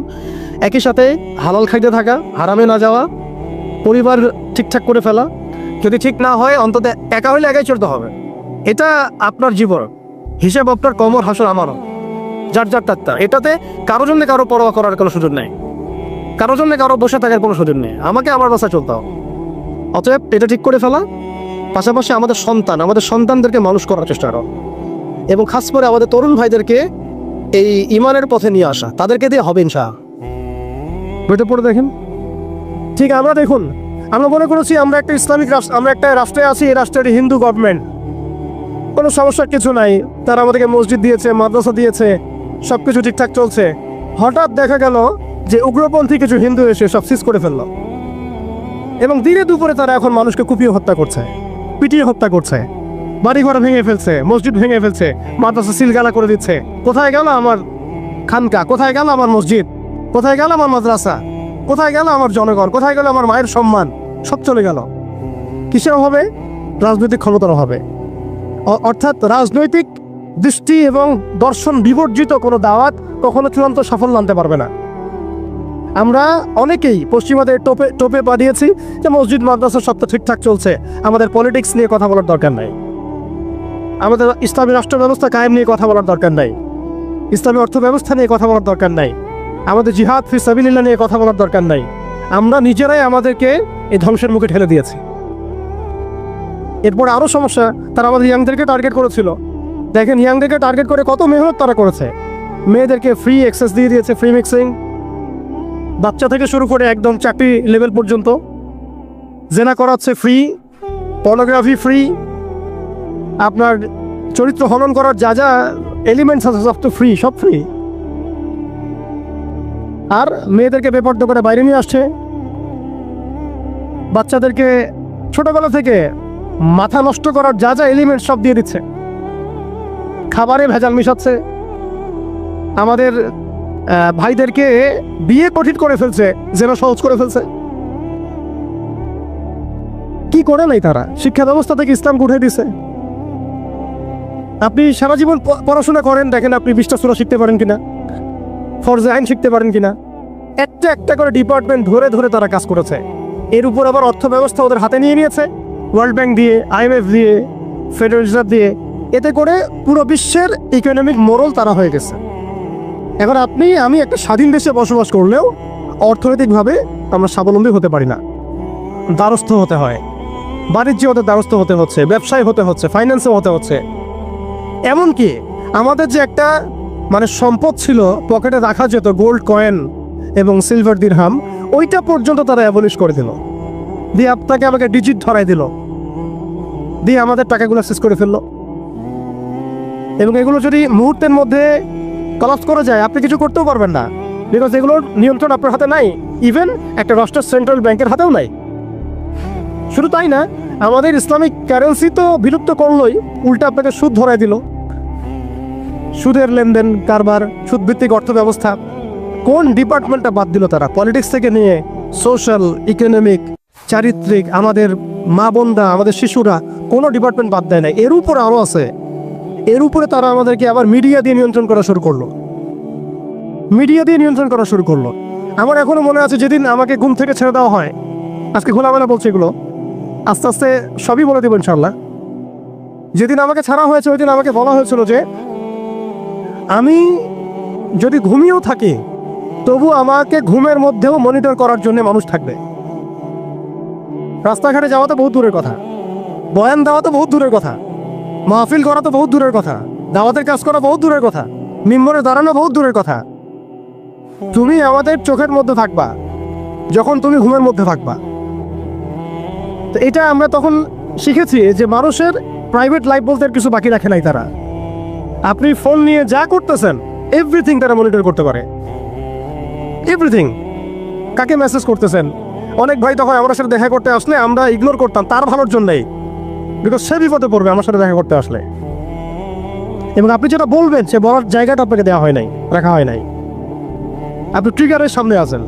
একই সাথে হালাল খাইতে থাকা, হারামে না যাওয়া, পরিবার ঠিকঠাক করে ফেলা, যদি ঠিক না হয় অন্তত একা হইলে একাই চলতে হবে। এটা আপনার জীবন, হিসাব আপনার, কমর হাসর আমারও, যার তার। এটাতে কারো জন্য কারো পরোয়া করার কোনো সুযোগ নেই, কারো জন্য কারো বসে থাকার কোনো সুযোগ নেই, আমাকে আমার বাসায় চলতে হবে। অতএব এটা ঠিক করে ফেলা, পাশাপাশি আমাদের সন্তানদেরকে মানুষ করার চেষ্টা করো, এবং খাস করে আমাদের তরুণ ভাইদেরকে এই ইমানের পথে নিয়ে আসা, তাদেরকে দিয়ে হবে ইনশাআল্লাহ। বইটা পড়ে দেখেন। ঠিক আমরা মনে করেছি আমরা একটা ইসলামিক রাষ্ট্র, আমরা একটা রাষ্ট্রে আছি, এই রাষ্ট্রের হিন্দু গভর্নমেন্ট, কোনো সমস্যার কিছু নাই, তারা আমাদেরকে মসজিদ দিয়েছে, মাদ্রাসা দিয়েছে, সব কিছু ঠিকঠাক চলছে। হঠাৎ দেখা গেল যে উগ্রপন্থী কিছু হিন্দু এসে সব সিজ করে ফেললো, এবং দিনে দুপুরে তারা এখন মানুষকে কুপিয়ে হত্যা করছে, পিটিয়ে হত্যা করছে, বাড়িঘর ভেঙে ফেলছে, মসজিদ ভেঙে ফেলছে, মাদ্রাসা সিলগালা করে দিচ্ছে। কোথায় গেল আমার খানকা, কোথায় গেল আমার মসজিদ, কোথায় গেল আমার মাদ্রাসা, কোথায় গেল আমার জনগণ, কোথায় গেল আমার মায়ের সম্মান? সব চলে গেল। কিসের অভাবে? রাজনৈতিক ক্ষমতার অভাবে। অর্থাৎ রাজনৈতিক দৃষ্টি এবং দর্শন বিবর্জিত কোনো দাওয়াত কখনো চূড়ান্ত সাফল্য আনতে পারবে না। আমরা অনেকেই পশ্চিমাদের টোপে পাঠিয়েছি যে মসজিদ মাদ্রাসা সব তো ঠিকঠাক চলছে, আমাদের পলিটিক্স নিয়ে কথা বলার দরকার নাই, আমাদের ইসলামী রাষ্ট্র ব্যবস্থা কায়েম নিয়ে কথা বলার দরকার নাই, ইসলামী অর্থ ব্যবস্থা নিয়ে কথা বলার দরকার নাই, আমাদের জিহাদ ফি সাবিলিল্লাহ নিয়ে কথা বলার দরকার নাই। আমরা নিজেরাই আমাদেরকে এই ধ্বংসের মুখে ঠেলে দিয়েছি। এরপর আরও সমস্যা, তারা আমাদের ইয়াংদেরকে টার্গেট করেছিল। দেখেন ইয়াংদেরকে টার্গেট করে কত মেহনত তারা করেছে। মেয়েদেরকে ফ্রি অ্যাক্সেস দিয়ে দিয়েছে, ফ্রি মিক্সিং, বাচ্চা থেকে শুরু করে একদম চাকরি লেভেল পর্যন্ত জেনা করাচ্ছে ফ্রি, পর্নোগ্রাফি ফ্রি, আপনার চরিত্র হনন করার যা যা এলিমেন্টস আছে সব তো ফ্রি, সব ফ্রি। আর মেয়েদেরকে বেপর্দা করে বাইরে নিয়ে আসছে, বাচ্চাদেরকে ছোটবেলা থেকে মাথা নষ্ট করার যা যা এলিমেন্ট সব দিয়ে দিচ্ছে, খাবারে ভেজাল মিশাচ্ছে, আমাদের ভাইদেরকে বিয়ে কঠিন করে ফেলছে, যেন সহজ করে ফেলছে। কি করে নাই তারা? শিক্ষা ব্যবস্থা থেকে ইসলামকে উঠে দিছে। আপনি সারা জীবন পড়াশোনা করেন, দেখেন আপনি 20টা সূরা শিখতে পারেন কিনা, ফরজে আইন শিখতে পারেন কিনা। একটা একটা করে ডিপার্টমেন্ট ধরে ধরে তারা কাজ করেছে। এর উপর আবার অর্থ ব্যবস্থা ওদের হাতে নিয়ে নিয়েছে, ওয়ার্ল্ড ব্যাংক দিয়ে, IMF দিয়ে, ফেডারেল রিজার্ভ দিয়ে। এতে করে পুরো বিশ্বের ইকোনমিক মোড়ল তারা হয়ে গেছে। এখন আপনি আমি একটা স্বাধীন দেশে বসবাস করলেও অর্থনৈতিকভাবে আমরা স্বাবলম্বী হতে পারি না, দ্বারস্থ হতে হয়। বাণিজ্য ওদের দ্বারস্থ হতে হচ্ছে, ব্যবসায় হতে হচ্ছে, ফাইন্যান্সে হতে হচ্ছে। এমনকি আমাদের যে একটা মানে সম্পদ ছিল পকেটে রাখা যেত, গোল্ড কয়েন এবং সিলভার দিরহাম, ওইটা পর্যন্ত তারা অ্যাবলিশ করে দিল, দিয়ে আপনাকে আমাকে ডিজিট ধরাই দিল, দিয়ে আমাদের টাকাগুলো শেষ করে ফেললো। এবং এগুলো যদি মুহূর্তের মধ্যে কলাপস করে যায়, আপনি কিছু করতেও পারবেন না, বিকজ এগুলোর নিয়ন্ত্রণ আপনার হাতে নাই, ইভেন একটা রাষ্ট্রের সেন্ট্রাল ব্যাংকের হাতেও নাই। শুধু তাই না, আমাদের ইসলামিক কারেন্সি তো বিলুপ্ত করলোই, উল্টা আপনাকে সুদ ধরাই দিল, সুদের লেনদেন কারবার, সুদভিত্তিক অর্থ ব্যবস্থা। কোন ডিপার্টমেন্টটা বাদ দিল তারা? পলিটিক্স থেকে নিয়ে সোশ্যাল, ইকোনমিক, চারিত্রিক, আমাদের মা বোনরা, আমাদের শিশুরা, কোনো ডিপার্টমেন্ট বাদ দেয় না। এর উপরে আরও আছে, এর উপরে তারা আমাদেরকে আবার মিডিয়া দিয়ে নিয়ন্ত্রণ করা শুরু করলো, মিডিয়া দিয়ে নিয়ন্ত্রণ করা শুরু করলো। আমার এখনো মনে আছে যেদিন আমাকে ঘুম থেকে ছেড়ে দেওয়া হয়, আজকে খোলামেলা বলছে এগুলো, আস্তে আস্তে সবই বলে দেবো ইনশাল্লাহ। যেদিন আমাকে ছাড়া হয়েছে ওই দিন আমাকে বলা হয়েছিল যে আমি যদি ঘুমিয়েও থাকি তবু আমাকে ঘুমের মধ্যেও মনিটর করার জন্য মানুষ থাকবে। রাস্তাঘাটে যাওয়া তো বহুত দূরের কথা, বয়ান দেওয়া তো বহুত দূরের কথা, মাহফিল করা তো বহুত দূরের কথা, দাওয়াতের কাজ করা বহুত দূরের কথা, মিম্বরে দাঁড়ানো বহুত দূরের কথা। তুমি আমাদের চোখের মধ্যে থাকবা যখন তুমি ঘুমের মধ্যে থাকবা। তো এটা আমরা তখন শিখেছি যে মানুষের প্রাইভেট লাইফ বলতে আর কিছু বাকি রাখে নাই তারা। আপনি ফোন নিয়ে যা করতেছেন এভরিথিং তারা মনিটর করতে পারে, এভরিথিং। কাকে মেসেজ করতেছেন, অনেক ভাই তখন আমার সাথে দেখা করতে আসলে আমরা ইগনোর করতাম তার ভালোর জন্যই, বিকজ সে বিপদে পড়বে আমার সাথে দেখা করতে আসলে। এবং আপনি যেটা বলবেন সে বলার জায়গাটা আপনাকে দেওয়া হয় নাই, রাখা হয় নাই, আপনি ট্রিগারের সামনে আছেন।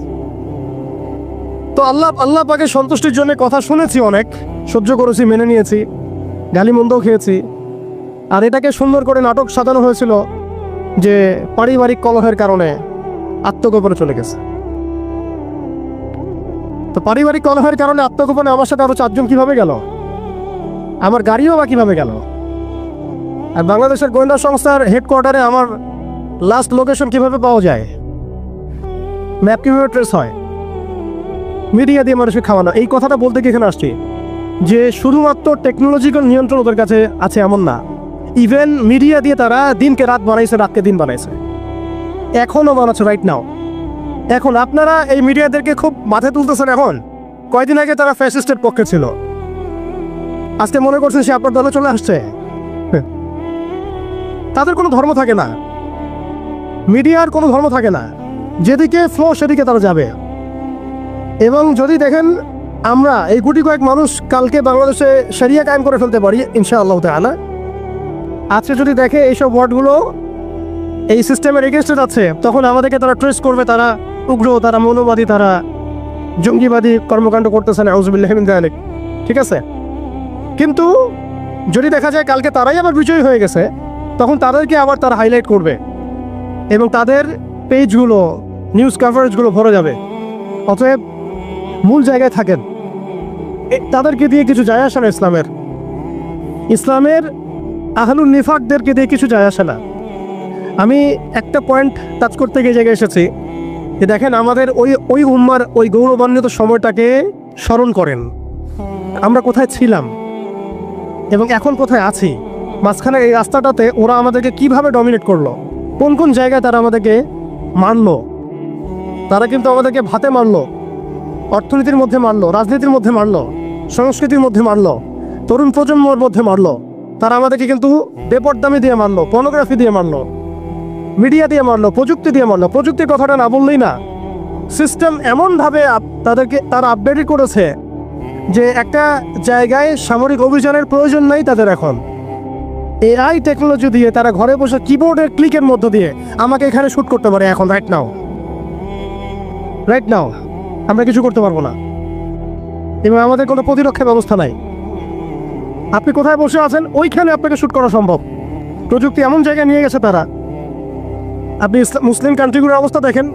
তো আল্লাহ পাকে সন্তুষ্টির জন্য কথা শুনেছি, অনেক সহ্য করেছি, মেনে নিয়েছি, গালি মন্দও খেয়েছি। আর এটাকে সুন্দর করে নাটক সাজানো হয়েছিল যে পারিবারিক কলহের কারণে আত্মগোপনে চলে গেছে। তো পারিবারিক কলহের কারণে আত্মগোপনে আমার সাথে আরো 4 জন কিভাবে গেল, আমার গাড়িও বা কিভাবে গেল। আর বাংলাদেশের গোয়েন্দা সংস্থার হেডকোয়ার্টারে আমার লাস্ট লোকেশন কিভাবে পাওয়া যায়, ম্যাপ কিভাবে ট্রেস হয়, মিডিয়া দিয়ে মানুষকে খাওয়ানো। এই কথাটা বলতে কি এখানে আসছি যে শুধুমাত্র টেকনোলজিক্যাল নিয়ন্ত্রণ ওদের কাছে আছে এমন না, ইভেন মিডিয়া দিয়ে তারা দিনকে রাত বানাইছে, রাতকে দিন বানাইছে, এখনও বানাচ্ছে রাইট নাও। এখন আপনারা এই মিডিয়াদেরকে খুব মাথায় তুলতেছেন। এখন কয়দিন আগে তারা ফ্যাসিস্টের পক্ষে ছিল, আজকে মনে করছেন সে আপনার দলে চলে আসছে। তাদের কোনো ধর্ম থাকে না, মিডিয়ার কোনো ধর্ম থাকে না, যেদিকে ফ্লো সেদিকে তারা যাবে। এবং যদি দেখেন আমরা এই গুটি কয়েক মানুষ কালকে বাংলাদেশে শরিয়া কায়েম করে ফেলতে পারি ইনশাআল্লাহ তাআলা, আজকে যদি দেখে এইসব ওয়ার্ডগুলো এই সিস্টেমের এগেনস্টে যাচ্ছে, তখন আমাদেরকে তারা ট্রেস করবে, তারা উগ্র, তারা মৌলবাদী, তারা জঙ্গিবাদী কর্মকাণ্ড করতেছে না, আউযুবিল্লাহি মিন যালিক। ঠিক আছে, কিন্তু যদি দেখা যায় কালকে তারাই আবার বিজয়ী হয়ে গেছে, তখন তাদেরকে আবার তারা হাইলাইট করবে এবং তাদের পেজগুলো, নিউজ কভারেজগুলো ভরে যাবে। অতএব মূল জায়গায় থাকেন, তাদেরকে দিয়ে কিছু যায় আসে না। ইসলামের আহলুন নিফাকদেরকে দিয়ে কিছু যায় আসে না। আমি একটা পয়েন্ট টাচ করতে গিয়ে জায়গায় এসেছি যে দেখেন আমাদের ওই উম্মার ওই গৌরবান্বিত সময়টাকে স্মরণ করেন, আমরা কোথায় ছিলাম এবং এখন কোথায় আছি। মাঝখানে এই রাস্তাটাতে ওরা আমাদেরকে কিভাবে ডমিনেট করলো, কোন কোন জায়গায় তারা আমাদেরকে মারলো। তারা কিন্তু আমাদেরকে ভাতে মারলো, অর্থনীতির মধ্যে মারলো, রাজনীতির মধ্যে মারলো, সংস্কৃতির মধ্যে মারলো, তরুণ প্রজন্মের মধ্যে মারলো। তারা আমাদেরকে কিন্তু বেপরদামি দিয়ে মারলো, পর্নোগ্রাফি দিয়ে মারলো, মিডিয়া দিয়ে মারলো, প্রযুক্তি দিয়ে মারলো। প্রযুক্তির কথাটা না বললেই না, সিস্টেম এমনভাবে তারা আপডেট করেছে যে একটা জায়গায় সামরিক অভিযানের প্রয়োজন নেই তাদের। এখন এআই টেকনোলজি দিয়ে তারা ঘরে বসে কিবোর্ডের ক্লিকের মধ্য দিয়ে আমাকে এখানে শ্যুট করতে পারে এখন, রাইট নাও। আমরা কিছু করতে পারবো না এবং আমাদের কোনো প্রতিরক্ষা ব্যবস্থা নাই। আপনি কোথায় বসে আছেন ওইখানে আপনাকে শ্যুট করা সম্ভব। প্রযুক্তি এমন জায়গায় নিয়ে গেছে তারা। আপনি মুসলিম কান্ট্রিগুলোর অবস্থা দেখেন।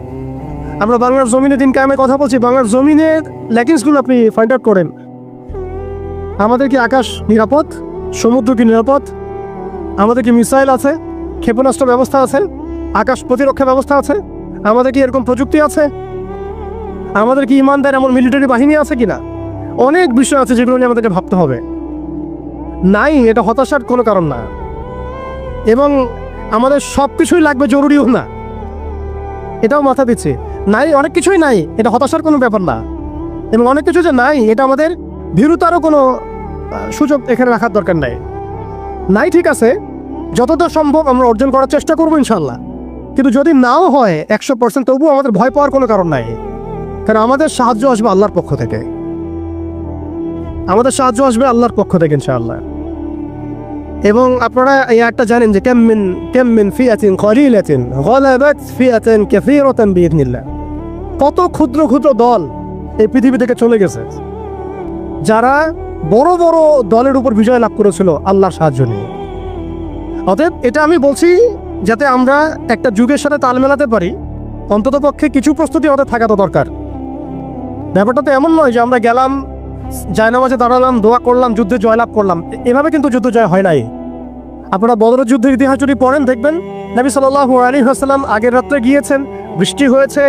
আমরা বাংলার জমিনে দিন কায়েমে কথা বলছি, বাংলার জমিনের ল্যাকিংসগুলো আপনি ফাইন্ড আউট করেন। আমাদের কি আকাশ নিরাপদ, সমুদ্র কি নিরাপদ, আমাদের কি মিসাইল আছে, ক্ষেপণাস্ত্র ব্যবস্থা আছে, আকাশ প্রতিরক্ষা ব্যবস্থা আছে, আমাদের কি এরকম প্রযুক্তি আছে, আমাদের কি ইমানদার এমন মিলিটারি বাহিনী আছে কিনা। অনেক বিষয় আছে যেগুলো নিয়ে আমাদেরকে ভাবতে হবে। নাই, এটা হতাশার কোনো কারণ না, এবং আমাদের সব কিছুই লাগবে জরুরিও না, এটাও মাথা দিচ্ছে। নাই, অনেক কিছুই নাই, এটা হতাশার কোনো ব্যাপার না, এবং অনেক কিছু যে নাই এটা আমাদের ভীরুতারও কোনো সুযোগ এখানে রাখার দরকার নাই। নাই ঠিক আছে, যতটা সম্ভব আমরা অর্জন করার চেষ্টা করবো ইনশাল্লাহ, কিন্তু যদি নাও হয় 100%, তবুও আমাদের ভয় পাওয়ার কোনো কারণ নাই, কারণ আমাদের সাহায্য আসবে আল্লাহর পক্ষ থেকে, আমাদের সাহায্য আসবে আল্লাহর পক্ষ থেকে ইনশাআল্লাহ। এবং আপনারা এই একটা জানেন যে কাম মিন ফিআতিন কলিলাতিন গালাবাত ফিআতান কাসীরাতান বিইذنিল্লাহ, কত ক্ষুদ্র ক্ষুদ্র দল এই পৃথিবী থেকে চলে গেছে যারা বড় বড় দলের উপর বিজয় লাভ করেছিল আল্লাহর সাহায্য নিয়ে। অতএব এটা আমি বলছি যাতে আমরা একটা যুগের সাথে তাল মেলাতে পারি, অন্ততপক্ষে কিছু প্রস্তুতি আমাদের থাকা তো দরকার। ব্যাপারটা তো এমন নয় যে আমরা গেলাম, জায়নামাজে দাঁড়ালাম, দোয়া করলাম, যুদ্ধে জয়লাভ করলাম, এভাবে কিন্তু যুদ্ধ জয় হয় নাই। আপনারা বদরের যুদ্ধের ইতিহাস যদি পড়েন দেখবেন নবী সাল্লাল্লাহু আলাইহি ওয়াসাল্লাম আগের রাত্রে গিয়েছেন, বৃষ্টি হয়েছে,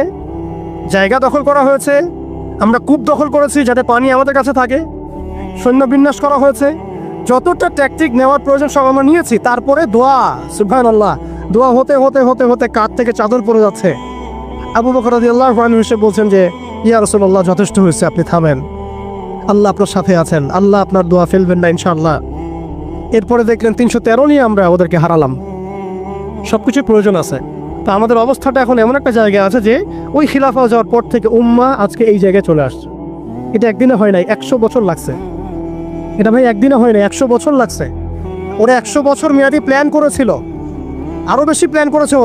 জায়গা দখল করা হয়েছে, আমরা কূপ দখল করেছি যাতে পানি আমাদের কাছে থাকে, সৈন্য বিন্যাস করা হয়েছে, যতটা ট্যাকটিক নেওয়ার প্রয়োজন সব আমরা নিয়েছি। তারপরে দোয়া, সুবহানাল্লাহ, দোয়া হতে হতে হতে হতে কাঁধ থেকে চাদর পড়ে যাচ্ছে। আবু বকর রাদিয়াল্লাহু আনহু এসে বলছেন যে ইয়া রাসূলুল্লাহ, যথেষ্ট হয়েছে, আপনি থামেন, আল্লাহ আপনার সাথে আছেন, আল্লাহ আপনার দোয়া ফেলবেন না ইনশাআল্লাহ। এরপরে দেখলেন 313 নিয়ে আমরা ওদেরকে হারালাম। সব কিছুর প্রয়োজন আছে। তা আমাদের অবস্থাটা এখন এমন একটা জায়গায় আছে যে ওই খিলাফা যাওয়ার পর থেকে উম্মাহ আজকে এই জায়গায় চলে আসছে। এটা একদিনে হয় নাই, 100 বছর লাগছে। এটা ভাই একদিনে হয় নাই, 100 বছর লাগছে। ওরা 100 বছর মেয়াদি প্ল্যান করেছিল, আরও বেশি প্ল্যান করেছে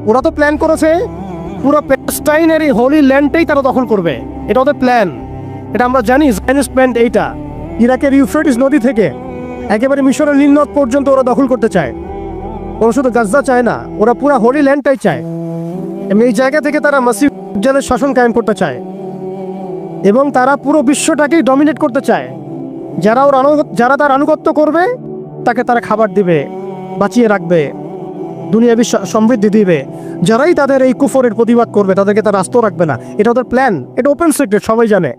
ওরা তো প্ল্যান করেছে পুরো প্যালেস্টাইনের এই হোলি ল্যান্ডটাই তারা দখল করবে, এটা ওদের প্ল্যান। এটা আমরা জানি, জায়নিস্ট প্ল্যান এইটা। ইরাকের ইউফ্রেটিস নদী থেকে একেবারে মিশরের নীলনদ পর্যন্ত ওরা দখল করতে চায়। ওরা শুধু গাজা চায় না, ওরা পুরো হোলি ল্যান্ডটাই চায়, এবং এই জায়গা থেকে তারা মাসিহ দাজ্জালের শাসন কায়েম করতে চায়, এবং তারা পুরো বিশ্বটাকেই ডমিনেট করতে চায়। যারা তার আনুগত্য করবে তাকে তারা খাবার দিবে, বাঁচিয়ে রাখবে, দুনিয়াবী সমৃদ্ধি দিবে। যারাই তাদের এই কুফরের প্রতিবাদ করবে তাদেরকে তারা আস্ত রাখবে না। এটা ওদের প্ল্যান, এটা ওপেন সিক্রেট, সবাই জানে।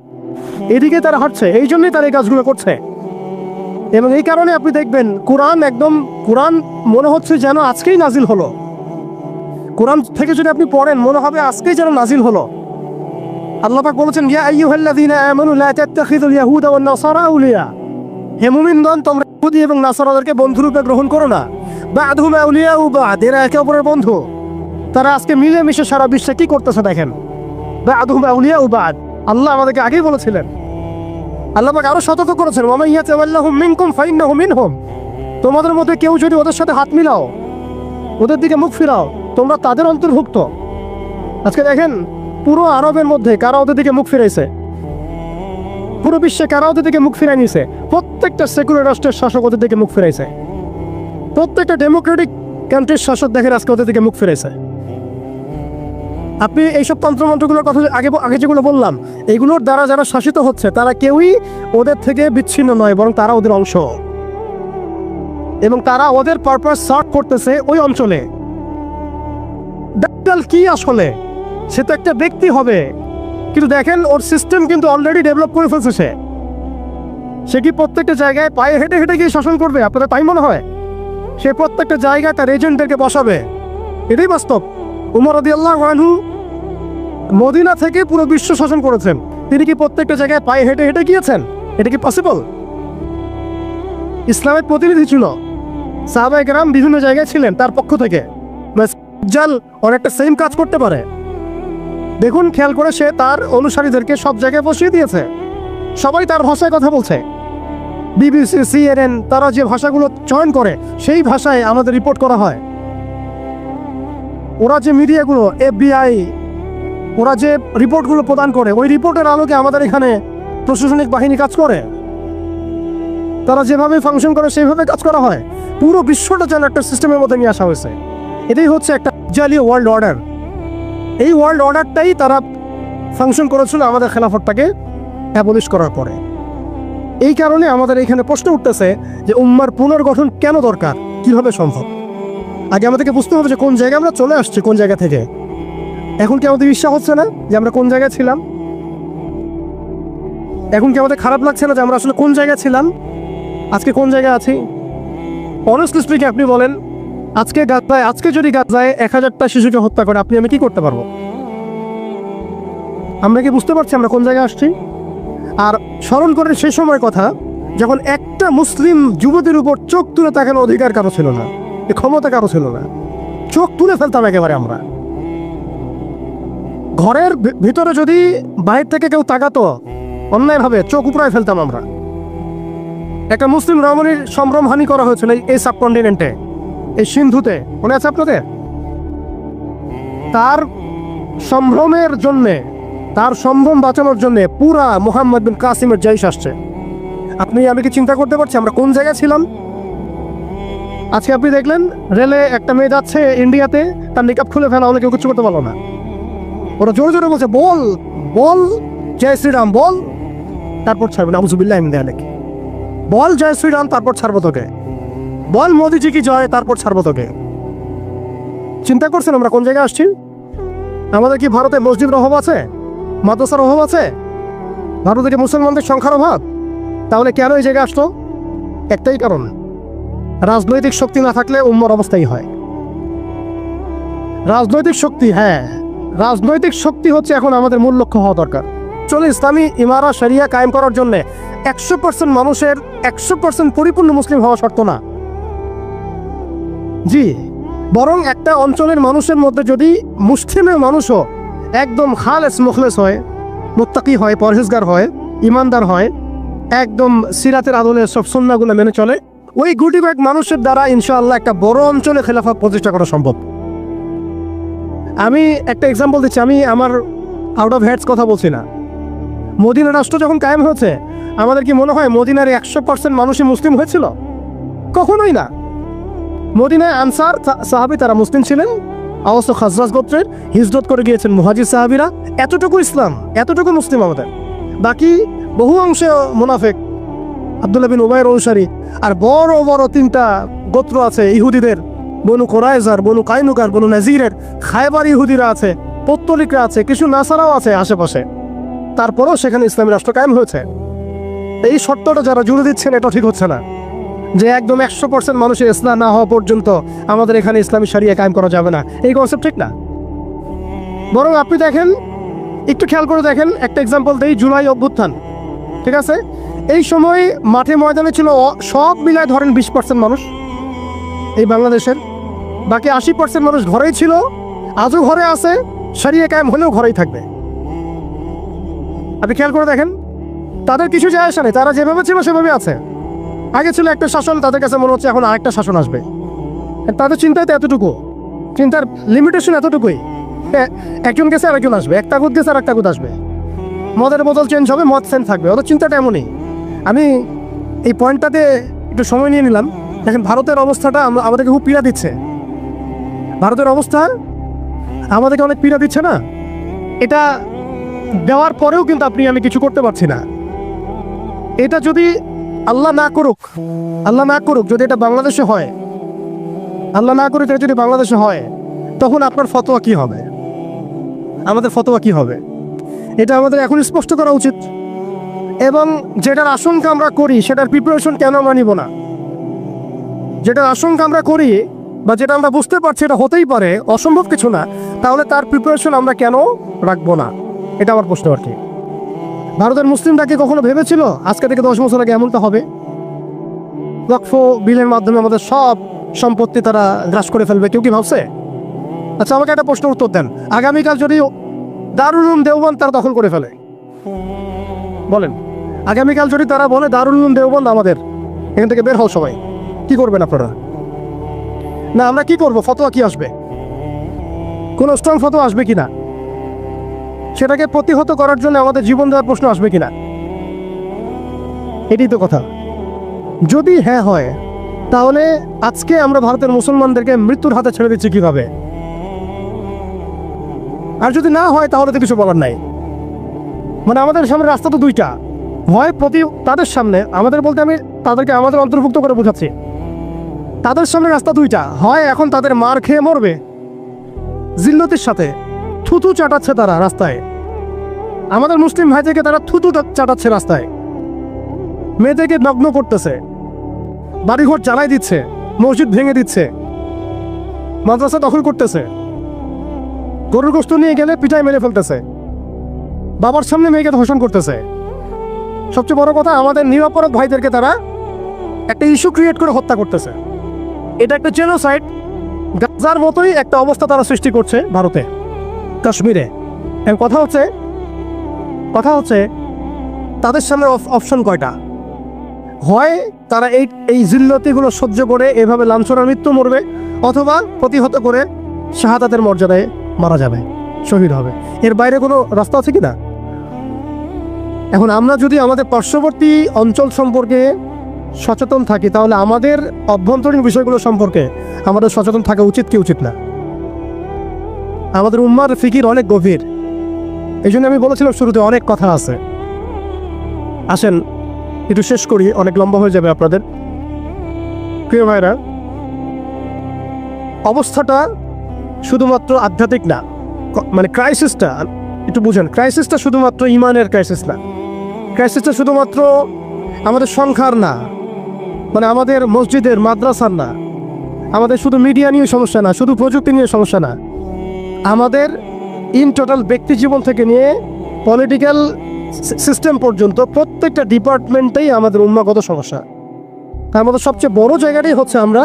এদিকে তারা হাঁটছে, এই জন্যই তারা এই কাজগুলো করছে। এবং এই কারণে আপনি দেখবেন কোরআন মনে হচ্ছে যেন আজকেই নাজিল হলো। কোরআন থেকে যদি আপনি পড়েন মনে হবে আজকেই যেন নাজিল হলো। আল্লাহ পাক বলেছেন, ইয়া আইয়ুহাল্লাযীনা আমানু লা তাত্তাখিযুল ইয়াহুদা ওয়ান নাসারা আউলিয়া, হে মুমিনগণ, তোমরা ইহুদি এবং নাসারাদেরকে বন্ধুরূপে গ্রহণ করো না। বা'দুহুম আউলিয়াউ বা'দ, এরা একে অপরের বন্ধু। তারা আজকে মিলেমিশে সারা বিশ্বে কি করতেছে দেখেন। বা'দুহুম আউলিয়াউ বা'দ, আল্লাহ আমাদেরকে আগেই বলেছিলেন। আল্লাহ পাক আরো সতর্ক করেছেন, ওয়া মান ইয়াতাওয়াল্লাহুম মিনকুম ফাইন্নাহু মিনহুম, তোমাদের মধ্যে কেউ যদি ওদের সাথে হাত মিলাও, ওদের দিকে মুখ ফিরাও, তোমরা তাদের অন্তর্ভুক্ত। আজকে দেখেন পুরো আরবের মধ্যে কারা ওদের দিকে মুখ ফিরাইছে, পুরো বিশ্বে কারা ওদের দিকে মুখ ফিরাই নিয়েছে। প্রত্যেকটা সেকুলার রাষ্ট্রের শাসক ওদের দিকে মুখ ফিরাইছে, প্রত্যেকটা ডেমোক্রেটিক কান্ট্রির শাসক দেখেন আজকে ওদের দিকে মুখ ফিরাইছে। আপনি এইসব তন্ত্রমন্ত্রগুলোর কথা আগে যেগুলো বললাম, এইগুলোর দ্বারা যারা শাসিত হচ্ছে তারা কেউই ওদের থেকে বিচ্ছিন্ন নয়, বরং তারা ওদের অংশ, এবং তারা ওদের পারপাস সার্ভ করতেছে ওই অঞ্চলে। দাজ্জাল কি আসলে? সে তো একটা ব্যক্তি হবে, কিন্তু দেখেন ওর সিস্টেম কিন্তু অলরেডি ডেভেলপ করে ফেলছে। সে কি প্রত্যেকটা জায়গায় পায়ে হেঁটে হেঁটে গিয়ে শাসন করবে? আপনাদের তাই মনে হয়? সে প্রত্যেকটা জায়গায় তার এজেন্টদেরকে বসাবে, এটাই বাস্তব। উমর রাদিয়াল্লাহু আনহু মদিনা থেকে পুরো বিশ্ব শাসন করেছেন, তিনি কি প্রত্যেকটা জায়গায় পায়ে হেঁটে হেঁটে গিয়েছেন? এটা কি পসিবল? ইসলামের প্রতিনিধি ছিল, সাহাবায়ে কেরাম বিভিন্ন জায়গায় ছিলেন তার পক্ষ থেকে। দাজ্জাল অনেকটা সেম কাজ করতে পারে। দেখুন, খেয়াল করে সে তার অনুসারীদেরকে সব জায়গায় বসিয়ে দিয়েছে, সবাই তার ভাষায় কথা বলছে। বিবিসি, CNN, তারা যে ভাষাগুলো চয়ন করে সেই ভাষায় আমাদের রিপোর্ট করা হয়। ওরা যে মিডিয়াগুলো, FBI, ওরা যে রিপোর্টগুলো প্রদান করে, ওই রিপোর্টের আলোকে আমাদের এখানে প্রশাসনিক বাহিনী কাজ করে। তারা যেভাবে ফাংশন করে সেইভাবে কাজ করা হয়। পুরো বিশ্বটা যেন একটা সিস্টেমের মধ্যে নিয়ে আসা হয়েছে। এটাই হচ্ছে একটা জাতীয় ওয়ার্ল্ড অর্ডার। এই ওয়ার্ল্ড অর্ডারটাই তারা ফাংশন করেছিল আমাদের খেলাফতটাকে অ্যাবলিশ করার পরে। এই কারণে আমাদের এখানে প্রশ্ন উঠতেছে যে উম্মার পুনর্গঠন কেন দরকার, কিভাবে সম্ভব? আগে আমাদেরকে বুঝতে হবে যে কোন জায়গায় আমরা চলে আসছি, কোন জায়গা থেকে। এখন কি আমাদের বিশ্বাস হচ্ছে না যে আমরা কোন জায়গায় ছিলাম? এখন কি আমাদের খারাপ লাগছে না যে আমরা আসলে কোন জায়গায় ছিলাম, আজকে কোন জায়গায় আছি? অনেস্টলি স্পিকিং আপনি বলেন, আজকে যদি গাজায় 1000টা শিশুকে হত্যা করে আপনি আমি কি করতে পারবো? আমরা কি বুঝতে পারছি আমরা কোন জায়গায় আসছি? আর স্মরণ করেন সেই সময় কথা, যখন একটা মুসলিম যুবতীর উপর চোখ তুলে তাকানোর অধিকার কারো ছিল না, এ ক্ষমতা কারো ছিল না। চোখ তুলে ফেলতাম একেবারে আমরা। ঘরের ভিতরে যদি বাইরে থেকে কেউ তাকাতো অন্যায়ভাবে চোখ উপড়ায় ফেলতাম আমরা। একটা মুসলিম রমণীর সম্ভ্রমহানি করা হয়েছিল এই সাবকন্টিনেন্টে, এই সিন্ধুতে, মনে আছে আপনাদের? তার সম্ভ্রমের জন্যে, তার সম্ভ্রম বাঁচানোর জন্যে পুরা মুহাম্মদ বিন কাসিমের জয়শ আসছে। আপনি আমি কি চিন্তা করতে পারছি আমরা কোন জায়গায় ছিলাম? আজকে আপনি দেখলেন রেলে একটা মেয়ে যাচ্ছে ইন্ডিয়াতে, তার নিকাব খুলে ফেলা হলে কেউ কিছু করতে পারলো না। ওরা জোরে জোরে বলছে বল বল জয় শ্রীরাম বল, তারপর ছাড়বে না, আউযুবিল্লাহি মিন যালিক। বল জয় শ্রীরাম, তারপর ছাড়বো তোকে। বল মোদিজি কি জয়, তারপর ছাড়বো তোকে। চিন্তা করছেন আমরা কোন জায়গায় আসছি? আমাদের কি ভারতে মসজিদের অভাব আছে, মাদ্রাসার অভাব আছে? ভারতে কি মুসলমানদের সংখ্যার অভাব? তাহলে কেন এই জায়গায় আসলো? একটাই কারণ, রাজনৈতিক শক্তি না থাকলে উম্মার অবস্থাই হয়। রাজনৈতিক শক্তি, হ্যাঁ রাজনৈতিক শক্তি হচ্ছে এখন আমাদের মূল লক্ষ্য হওয়া দরকার। চলে ইসলামী ইমারা শরিয়া কায়েম করার জন্য 100% মানুষের 100% পরিপূর্ণ মুসলিম হওয়া শর্ত না, জি, বরং একটা অঞ্চলের মানুষের মধ্যে যদি মুসলিমের মানুষও একদম খালেস মুখলেস হয়, মুত্তাকি হয়, পরহেজগার হয়, ইমানদার হয়, একদম সিরাতের আদলে সব সুন্নাহগুলো মেনে চলে, ওই গুটি কয়েক মানুষের দ্বারা ইনশাআল্লাহ একটা বড় অঞ্চলে খেলাফত প্রতিষ্ঠা করা সম্ভব। আমি একটা এক্সাম্পল দিচ্ছি, আমি আমার আউট অফ হেডস কথা বলছি না। মদিনা রাষ্ট্র যখন কায়েম হয়েছে, আমাদের কি মনে হয় মদিনার 100% মানুষই মুসলিম হয়েছিল? কখনোই না। মদিনায় আনসার সাহাবী তারা মুসলিম ছিলেন, আওস ও খাজরাজ গোত্রের, হিজরত করে গিয়েছেন মুহাজির সাহাবীরা, এতটুকু ইসলাম, এতটুকু মুসলিম আমাদের। বাকি বহু অংশে মুনাফিক, আব্দুল্লাহ বিন উবাইর অনুসারী, আর বড় বড় 3টা গোত্র আছে ইহুদিদের, বনু কোরাইজার, বনু কাইনুকার, বনু নাজিরের, খায়বার ইহুদিরা আছে, পত্তলিকরা আছে, কিছু নাসারাও আছে আশেপাশে। তারপরেও সেখানে ইসলামী রাষ্ট্র কায়েম হয়েছে। এই শর্তটা যারা জুড়ে দিচ্ছেন এটা ঠিক হচ্ছে না, যে একদম 100% মানুষের ইসলাম না হওয়া পর্যন্ত আমাদের এখানে ইসলামী শরিয়া কায়েম করা যাবে না, এই কনসেপ্ট ঠিক না। বরং আপনি দেখেন, একটু খেয়াল করে দেখেন, একটা এক্সাম্পল দেই, জুলাই অভ্যুত্থান, ঠিক আছে? এই সময় মাঠে ময়দানে ছিল সব মিলায় ধরেন 20% মানুষ এই বাংলাদেশের, বাকি 80% মানুষ ঘরেই ছিল, আজও ঘরে আছে, শরিয়া কায়েম হলেও ঘরেই থাকবে। আপনি খেয়াল করে দেখেন, তাদের কিছু যায় আসে না, তারা যেভাবে ছিল সেভাবে আছে। আগে ছিল একটা শাসন, তাদের কাছে মনে হচ্ছে এখন আরেকটা শাসন আসবে। তাদের চিন্তায় তো এতটুকু, চিন্তার লিমিটেশন এতটুকুই। একজন গেছে আর একজন আসবে, এক তাগুত গেছে আর এক তাগুত আসবে, মদের বোতল চেঞ্জ হবে, মদ সেন্ট থাকবে, ওদের চিন্তাটা এমনই। আমি এই পয়েন্টটাতে একটু সময় নিয়ে নিলাম। দেখেন ভারতের অবস্থাটা আমাদেরকে খুব পীড়া দিচ্ছে। ভারতের অবস্থা আমাদেরকে অনেক পীড়া দিচ্ছে না? এটা দেওয়ার পরেও কিন্তু আমি কিছু করতে পারছি না। এটা যদি আল্লাহ না করুক, যদি এটা বাংলাদেশে হয়, আল্লাহ না করুক এটা যদি বাংলাদেশে হয়, তখন আপনার ফতোয়া কি হবে, আমাদের ফতোয়া কি হবে, এটা আমাদের এখন স্পষ্ট করা উচিত। এবং যেটার আশঙ্কা আমরা করি সেটার প্রিপারেশন কেন আমরা নিব না? যেটার আশঙ্কা আমরা করি বা যেটা আমরা বুঝতে পারছি এটা হতেই পারে, অসম্ভব কিছু না, তাহলে তার প্রিপারেশন আমরা কেন রাখবো না? এটা আমার প্রশ্ন আর কি। ভারতের মুসলিমরা কি কখনো ভেবেছিল আজকে থেকে 10 বছর আগে এমনটা হবে? ওয়াকফ বিলের মাধ্যমে আমাদের সব সম্পত্তি তারা গ্রাস করে ফেলবে, কেউ কি ভাবছে? আচ্ছা আমাকে একটা প্রশ্ন উত্তর দেন, আগামীকাল যদি দারুল উলুম দেওবন্দ তারা দখল করে ফেলে, বলেন, আগামীকাল যদি তারা বলে দারুল উলুম দেওবন্দ আমাদের, এখান থেকে বের হও সবাই, কি করবেন আপনারা? না আমরা কি করব? ফতোয়া কি আসবে? কোনো স্ট্রং ফতোয়া আসবে কিনা? সেটাকে প্রতিহত করার জন্য আমাদের জীবন দেওয়ার প্রশ্ন আসবে কিনা? এটাই তো কথা। যদি হ্যাঁ হয়, তাহলে আজকে আমরা ভারতের মুসলমানদেরকে মৃত্যুর হাতে ছেড়ে দিচ্ছি কিভাবে? আর যদি না হয় তাহলে তো কিছু বলার নাই। মানে আমাদের সামনে রাস্তা তো 2টা, হয় তাদের সামনে, আমাদের বলতে আমি তাদেরকে আমাদের অন্তর্ভুক্ত করে বোঝাচ্ছি, তাদের সামনে রাস্তা 2টা, হয় এখন তাদের মার খেয়ে মরবে জিল্লতির সাথে, থুতু চাটাচ্ছে তারা রাস্তায়, আমাদের মুসলিম ভাইদেরকে তারা থুতু চাটাচ্ছে রাস্তায়, মেয়েদেরকে নগ্ন করতেছে, বাড়িঘর জ্বালাই দিচ্ছে, মসজিদ ভেঙে দিচ্ছে, মাদ্রাসা দখল করতেছে, গরুর গোশত নিয়ে গেলে পিঠায় মেরে ফেলতেছে, বাবার সামনে মেয়েকে ধর্ষণ করতেছে। সবচেয়ে বড় কথা, আমাদের নিরপরাধ ভাইদেরকে তারা একটা ইস্যু ক্রিয়েট করে হত্যা করতেছে। এটা একটা জেনোসাইড, গাজার মতোই একটা অবস্থা তারা সৃষ্টি করছে ভারতে, কাশ্মীরে। কথা হচ্ছে তাদের সামনে অপশন কয়টা? হয় তারা এই জিল্লতিগুলো সহ্য করে এভাবে লাঞ্ছনার মৃত্যু মরবে, অথবা প্রতিহত করে শাহাদাতের মর্যাদায় মারা যাবে, শহীদ হবে। এর বাইরে কোনো রাস্তা আছে কি না? এখন আমরা যদি আমাদের পার্শ্ববর্তী অঞ্চল সম্পর্কে সচেতন থাকি, তাহলে আমাদের অভ্যন্তরীণ বিষয়গুলো সম্পর্কে আমাদের সচেতন থাকা উচিত কি উচিত না? আমাদের উম্মার ফিকির অনেক গভীর। এই জন্য আমি বলেছিলাম শুরুতে অনেক কথা আছে। আসেন একটু শেষ করি, অনেক লম্বা হয়ে যাবে আপনাদের। প্রিয় ভাইরা, অবস্থাটা শুধুমাত্র আধ্যাত্মিক না, মানে ক্রাইসিসটা একটু বুঝেন। ক্রাইসিসটা শুধুমাত্র ইমানের ক্রাইসিস না, ক্রাইসিসটা শুধুমাত্র আমাদের সংখ্যার না, মানে আমাদের মসজিদের মাদ্রাসার না, আমাদের শুধু মিডিয়া নিয়ে সমস্যা না, শুধু প্রযুক্তি নিয়ে সমস্যা না, আমাদের ইন টোটাল ব্যক্তি জীবন থেকে নিয়ে পলিটিক্যাল সিস্টেম পর্যন্ত প্রত্যেকটা ডিপার্টমেন্টেই আমাদের উম্মাগত সমস্যা। তার মধ্যে সবচেয়ে বড় জায়গাটাই হচ্ছে আমরা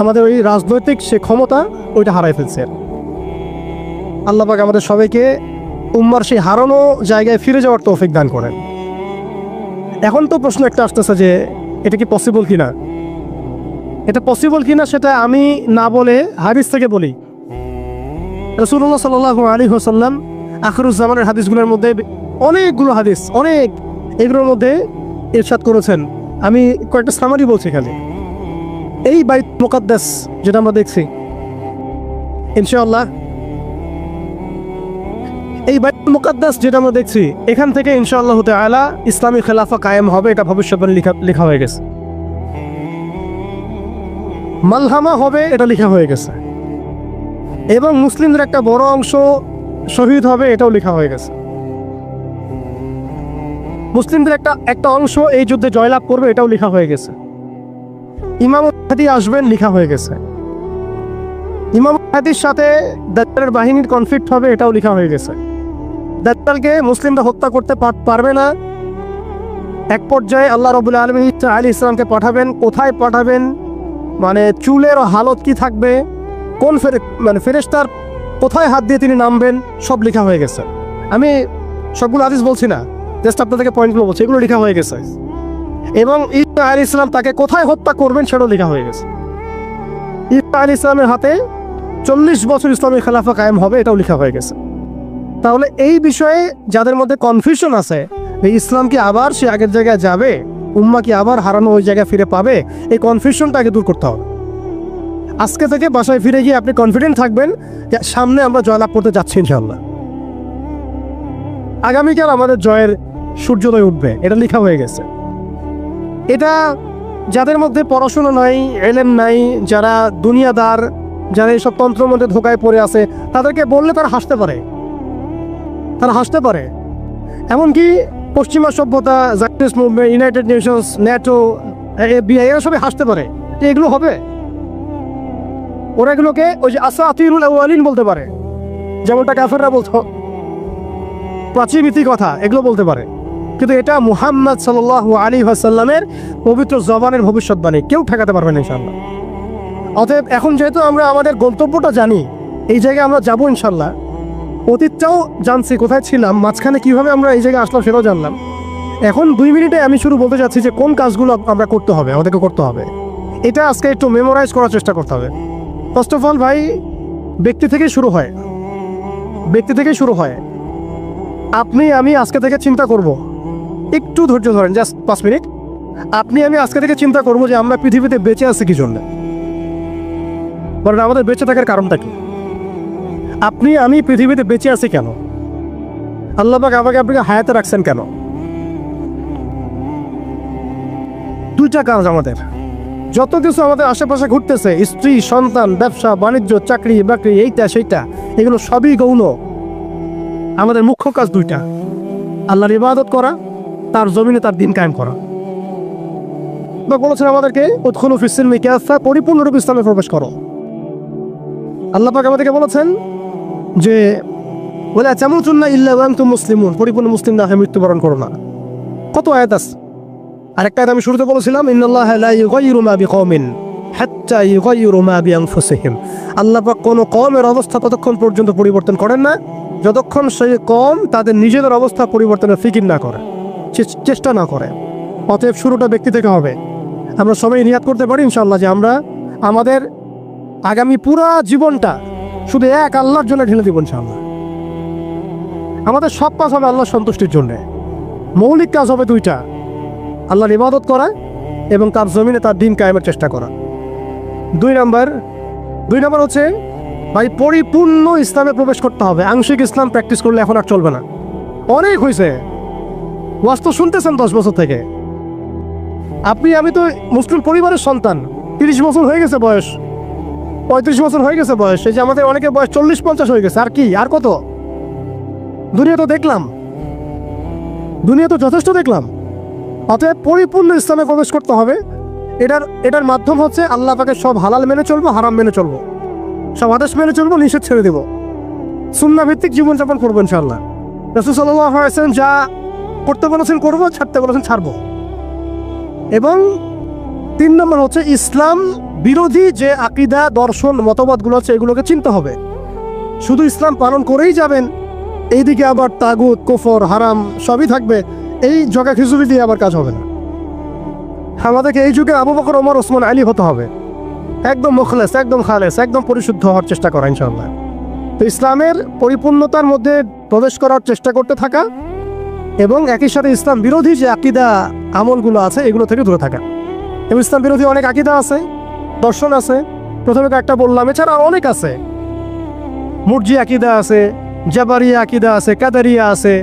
আমাদের ওই রাজনৈতিক সে ক্ষমতা ওইটা হারাই ফেলছে। আল্লাহ পাক আমাদের সবাইকে উম্মার সেই হারানো জায়গায় ফিরে যাওয়ার তৌফিক দান করেন। এখন তো প্রশ্ন একটা আসতেছে যে এটা কি পসিবল কিনা, এটা পসিবল কিনা সেটা আমি না বলে হাদিস থেকে বলি। রাসূলুল্লাহ সাল্লাল্লাহু আলাইহি ওয়াসাল্লাম আখিরুজ্জামানের হাদিসগুলোর মধ্যে অনেকগুলো হাদিস, এগুলোর মধ্যে ইরশাদ করেছেন। আমি কয়েকটা সামারি বলছি এখানে। এই বাইত মুকাদ্দাস যেটা আমরা দেখছি, ইনশাআল্লাহ এই বাইত মুকাদ্দাস যেটা আমরা দেখছি, এখান থেকে ইনশাআল্লাহ তাআলা ইসলামী খেলাফা কায়েম হবে, এটা ভবিষ্যৎবাণী লেখা হয়ে গেছে। মালহামা হবে, এটা লেখা হয়ে গেছে। এবং মুসলিমদের একটা বড় অংশ শহীদ হবে, এটাও লেখা হয়ে গেছে। মুসলিমদের একটা অংশ এই যুদ্ধে জয়লাভ করবে, এটাও লেখা হয়ে গেছে। ইমাম মাহদী আসবেন, লেখা হয়ে গেছে। ইমাম মাহদীর সাথে দাজ্জালের বাহিনীর কনফ্লিক্ট হবে, এটাও লেখা হয়ে গেছে। দাজ্জালকে মুসলিমরা হত্যা করতে পারবে না। এক পর্যায়ে আল্লাহ রাব্বুল আলামিন ঈসা আলাইহিস সালামকে পাঠাবেন। কোথায় পাঠাবেন, মানে চুলের হালত কি থাকবে, কোন ফেরেশতার কোথায় হাত দিয়ে তিনি নামবেন, সব লেখা হয়ে গেছে। আমি সবগুলো হাদিস বলছি না, জাস্ট আপনাদেরকে পয়েন্টগুলো বলছি, এগুলো লেখা হয়ে গেছে। এবং ঈসা আলাইহিস সালাম তাকে কোথায় হত্যা করবেন সেটাও লেখা হয়ে গেছে। ঈসা আলাইহিস সালামের হাতে 40 বছর ইসলামী খেলাফা কায়েম হবে, এটাও লেখা হয়ে গেছে। তাহলে এই বিষয়ে যাদের মধ্যে কনফিউশন আছে, এই ইসলাম কি আবার সে আগের জায়গায় যাবে, উম্মাহ কি আবার হারানো ওই জায়গায় ফিরে পাবে, এই কনফিউশনটাকে দূর করতে হবে। আজকে থেকে বাসায় ফিরে গিয়ে আপনি কনফিডেন্ট থাকবেন যে সামনে আমরা জয়লাভ করতে যাচ্ছি ইনশাআল্লাহ। আগামীকাল আমাদের জয়ের সূর্যোদয় উঠবে, এটা লেখা হয়ে গেছে। এটা যাদের মধ্যে পড়াশোনা নাই, এলেম নাই, যারা দুনিয়াদার, যারা এইসব তন্ত্রের মধ্যে ধোকায় পড়ে আছে, তাদেরকে বললে তারা হাসতে পারে। এমনকি পশ্চিমা সভ্যতা, Zionist movement, United Nations, NATO, FBI, এরা সবাই হাসতে পারে যে এগুলো হবে। ওরা এগুলোকে ওই যে আসাতিরুল আউয়ালিন বলতে পারে, যেমনটা কাফেররা বলতো, প্রাচীনমিতি কথা, এগুলো বলতে পারে। কিন্তু এটা মুহাম্মদ সাল্লাল্লাহু আলাইহি ওয়াসাল্লামের পবিত্র জবানের ভবিষ্যৎবাণী, কেউ ঠেকাতে পারবে না ইনশাআল্লাহ। অতএব এখন যেহেতু আমরা আমাদের গন্তব্যটা জানি, এই জায়গায় আমরা যাবো ইনশাআল্লাহ, অতীতটাও জানছি কোথায় ছিলাম, মাঝখানে কিভাবে আমরা এই জায়গায় আসলাম সেটাও জানলাম। এখন 2 মিনিটে আমি শুরু বলতে চাচ্ছি যে কোন কাজগুলো আমরা করতে হবে, আমাদেরকে করতে হবে। এটা আজকে একটু মেমোরাইজ করার চেষ্টা করতে হবে। ফার্স্ট অফ অল ভাই, ব্যক্তি থেকে শুরু হয়। আপনি আমি আজকে থেকে চিন্তা করব, একটু ধৈর্য ধরেন, জাস্ট 5 মিনিট। আপনি আমি আজকে থেকে চিন্তা করব যে আমরা পৃথিবীতে বেঁচে আছি কি জন্য, বলেন আমাদের বেঁচে থাকার কারণটা কি? আপনি আমি পৃথিবীতে বেঁচে আছি কেন? আল্লাহ পাক আপনাকে হায়াতে রাখছেন কেন? 2টা কাজ আমাদের। যত কিছু আমাদের আশেপাশে ঘুরতেছে, স্ত্রী, সন্তান, ব্যবসা বাণিজ্য, চাকরি বাকরি, এইটা সেইটা, এগুলো সবই গৌণ। আমাদের মুখ্য কাজ 2টা। আল্লাহর ইবাদত করা, তার জমিনে তার দিন কায়েম করা। বলেছেন আমাদেরকে উদখুলু ফিস-সিলমি কাফা, পরিপূর্ণরূপে ইসলামে প্রবেশ করো। আল্লাহ পাক আমাদেরকে বলেছেন যে ওয়ালা তামুতুন্না ইল্লা ওয়া আনতুম মুসলিমুন, পরিপূর্ণ মুসলিম না হয়ে মৃত্যুবরণ করো না। কত আয়াত আছে। আরেকটা আয়াত আমি শুরুতে বলেছিলাম, ইন্নাল্লাহা লা ইউগাইয়িরু মা বিকওমিন হাত্তা ইউগাইয়িরু মা বিআনফুসিহিম। আল্লাহ পাক কোনো কওমের অবস্থা ততক্ষণ পর্যন্ত পরিবর্তন করেন না যতক্ষণ সেই কওম তাদের নিজেদের অবস্থা পরিবর্তনের ফিকির না করে, চেষ্টা না করে। অতএব শুরুটা ব্যক্তি থেকে হবে। আমরা সবাই নিয়াত করতে পারি ইনশাআল্লাহ যে আমরা আমাদের আগামী পুরা জীবনটা শুধু এক আল্লাহর জন্য ঢেলে দিব ইনশাআল্লাহ। আমাদের সব কাজ হবে আল্লাহর সন্তুষ্টির জন্য। মৌলিক কাজ হবে দুইটা, আল্লাহর ইবাদত করা এবং তার জমিনে তার দিন কায়েমের চেষ্টা করা। দুই নাম্বার হচ্ছে ভাই পরিপূর্ণ ইসলামে প্রবেশ করতে হবে। আংশিক ইসলাম প্র্যাকটিস করলে এখন আর চলবে না। অনেক হয়েছে, ওয়াজ তো শুনতেছেন 10 বছর থেকে। আমি তো মুসলিম পরিবারের সন্তান, 30 বছর হয়ে গেছে বয়স, 35 বছর হয়ে গেছে বয়স। এই যে আমাদের অনেকের বয়স 40-50 হয়ে গেছে। আর কি, আর কত? দুনিয়া তো দেখলাম, দুনিয়া তো যথেষ্ট দেখলাম। অতএব পরিপূর্ণ ইসলামে প্রবেশ করতে হবে। এটার মাধ্যম হচ্ছে আল্লাহ পাকের সব হালাল মেনে চলবো, হারাম মেনে চলবো, সব আদেশ মেনে চলবো, নিষেধ ছেড়ে দেবো, সুন্নাহ ভিত্তিক জীবনযাপন করবো ইনশাআল্লাহ। রাসূল সাল্লাল্লাহু আলাইহি ওয়াসাল্লাম যা করতে বলেছেন করবো, ছাড়তে বলেছেন ছাড়বো। এবং 3 নম্বর হচ্ছে ইসলাম বিরোধী যে আকীদা, দর্শন, মতবাদগুলো আছে এগুলোকে চিনতে হবে। শুধু ইসলাম পালন করেই যাবেন, এইদিকে আবার তাগুত, কুফর, হারাম সবই থাকবে, এই জগা খিচুড়ি দিয়ে আবার কাজ হবে না। আমাদেরকে এই যুগে আবু বকর, ওমর, ওসমান, আলী হতে হবে, একদম মুখলেস, একদম খালেস, একদম পরিশুদ্ধ হওয়ার চেষ্টা করা ইনশাআল্লাহ। তো ইসলামের পরিপূর্ণতার মধ্যে প্রবেশ করার চেষ্টা করতে থাকা এবং একই সাথে ইসলাম বিরোধী যে আকীদা আমলগুলো আছে এগুলো থেকে দূরে থাকা। এবং ইসলাম বিরোধী অনেক আকীদা আছে, দর্শন আছে, প্রথমে একটা বললাম, এছাড়া অনেক আছে। মুরজি আকীদা আছে, জাবারিয়া আকীদা আছে, কাদারিয়া আছে,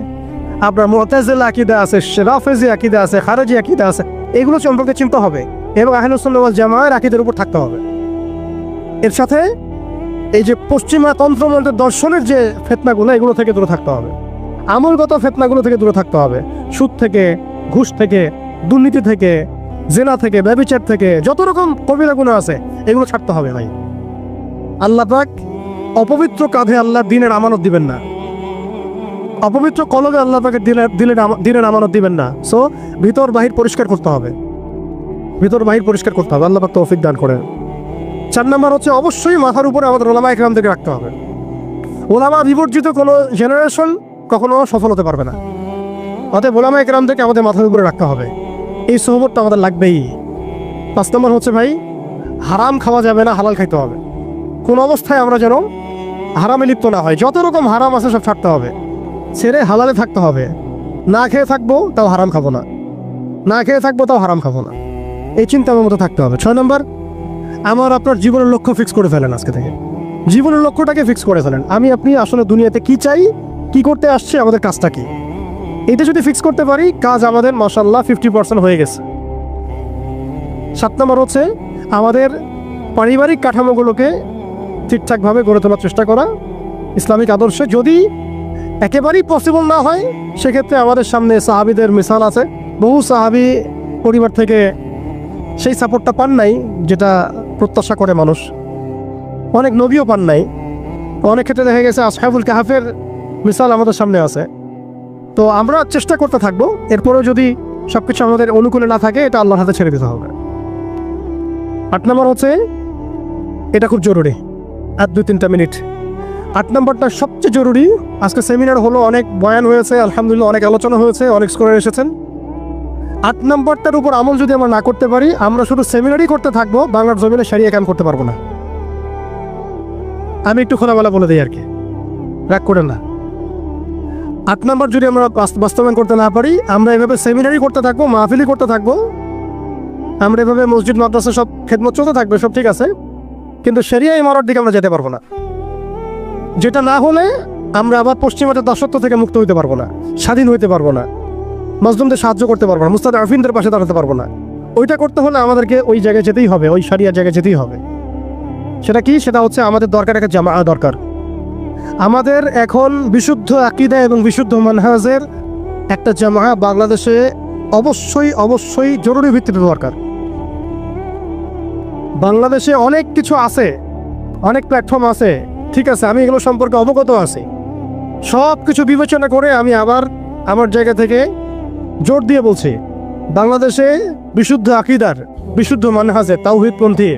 আপনার মুতাজিলা আকীদা আছে, রাফেজি আকীদা আছে, খারেজি আকীদা আছে। এগুলো সম্পর্কে চিন্তা হবে এবং আহলুস সুন্নাহ ওয়াল জামাআর আকীদার উপর থাকতে হবে। এর সাথে এই যে পশ্চিমা তন্ত্রমন্ত্রের দর্শনের যে ফিতনাগুলো এগুলো থেকে দূরে থাকতে হবে, আমলগত ফিতনাগুলো থেকে দূরে থাকতে হবে। সুদ থেকে, ঘুষ থেকে, দুর্নীতি থেকে, জিনা থেকে, ব্যভিচার থেকে, যত রকম কবিরা গুনাহ আছে এগুলো ছাড়তে হবে ভাই। আল্লাহ পাক অপবিত্র কাঁধে আল্লাহ দিনের আমানত দিবেন না, অপবিত্র কলবে আল্লাহ পাকের দিনের আমানত দিবেন না। সো ভিতর বাহির পরিষ্কার করতে হবে, ভিতর বাহির পরিষ্কার করতে হবে। আল্লাহ পাক তৌফিক দান করেন। 4 নম্বর হচ্ছে অবশ্যই মাথার উপরে আমাদের ওলামা ইকরামদেরকে রাখতে হবে। ওলামা বিবর্জিত কোনো জেনারেশন কখনো সফল হতে পারবে না। অতএব ওলামা ইকরামদেরকে আমাদের মাথার উপরে রাখতে হবে, এই সোহবতটা আমাদের লাগবেই। 5 নম্বর হচ্ছে ভাই হারাম খাওয়া যাবে না, হালাল খাইতে হবে। কোন অবস্থায় আমরা যেন হারামে লিপ্ত না হয়। যত রকম হারাম আছে সব ছাড়তে হবে, ছেড়ে হালালে থাকতে হবে। না খেয়ে থাকবো তাও হারাম খাবো না, না খেয়ে থাকবো তাও হারাম খাবো না, এই চিন্তা আমার মতো থাকতে হবে। 6 নম্বর, আমার আপনার জীবনের লক্ষ্য ফিক্স করে ফেলেন। আজকে থেকে জীবনের লক্ষ্যটাকে ফিক্স করে ফেলেন। আপনি আসলে দুনিয়াতে কি চাই, কি করতে আসছে, আমাদের কাজটা কি, এটা যদি ফিক্স করতে পারি কাজ আমাদের মাশাআল্লাহ 50% হয়ে গেছে। 7 নম্বর হচ্ছে আমাদের পারিবারিক কাঠামোগুলোকে ঠিকঠাকভাবে গড়ে তোলার চেষ্টা করা ইসলামিক আদর্শে। যদি একেবারেই পসিবল না হয় সেক্ষেত্রে আমাদের সামনে সাহাবীদের মিসাল আছে। বহু সাহাবী পরিবার থেকে সেই সাপোর্টটা পান নাই যেটা প্রত্যাশা করে মানুষ, অনেক নবীও পান নাই। অনেক ক্ষেত্রে দেখা গেছে আসহাবুল কাহাফের মিসাল আমাদের সামনে আছে। তো আমরা চেষ্টা করতে থাকবো, এরপরেও যদি সব কিছু আমাদের অনুকূলে না থাকে এটা আল্লাহর হাতে ছেড়ে দিতে হবে। 8 নম্বর হচ্ছে, এটা খুব জরুরি, আর 2-3টা মিনিট। 8 নম্বরটা সবচেয়ে জরুরি। আজকে সেমিনার হলো, অনেক বয়ান হয়েছে, আলহামদুলিল্লাহ অনেক আলোচনা হয়েছে, অনেক স্কলার এসেছেন। 8 নম্বরটার উপর আমল যদি আমরা না করতে পারি, আমরা শুধু সেমিনারই করতে থাকবো, বাংলার জমিনে শরিয়া কায়েম করতে পারবো না। আমি একটু খোলামেলা বলে দিই আর কি, রাগ করেন না। 8 নম্বর যদি আমরা বাস্তবায়ন করতে না পারি, আমরা এভাবে সেমিনারই করতে থাকবো, মাহফিলই করতে থাকবো, আমরা এভাবে মসজিদ মাদ্রাসা সব খেদমত চলতে থাকবে, সব ঠিক আছে, কিন্তু শরিয়া ইমারত দিকে আমরা যেতে পারবো না। যেটা না হলে আমরা আবার পশ্চিমাদের দাসত্ব থেকে মুক্ত হইতে পারবো না, স্বাধীন হইতে পারবো না, মাজলুমদের সাহায্য করতে পারবো না, মুস্তাদআফিনদের পাশে দাঁড়াতে পারবো না। ওইটা করতে হলে আমাদেরকে ওই জায়গায় যেতেই হবে, ওই শরিয়া জায়গায় যেতেই হবে। সেটা কি? সেটা হচ্ছে আমাদের দরকার একটা জামাআ দরকার। আমাদের এখন বিশুদ্ধ আকীদা এবং বিশুদ্ধ মানহাজের একটা জামা বাংলাদেশে অবশ্যই অবশ্যই জরুরি ভিত্তিতে দরকার। বাংলাদেশে অনেক কিছু আছে, অনেক প্ল্যাটফর্ম আছে, ঠিক আছে, আমি এগুলো সম্পর্কে অবগত আছি। সব কিছু বিবেচনা করে আমি আবার আমার জায়গা থেকে জোর দিয়ে বলছি, বাংলাদেশে বিশুদ্ধ আকীদার, বিশুদ্ধ মানহাজে তাওহীদপন্থী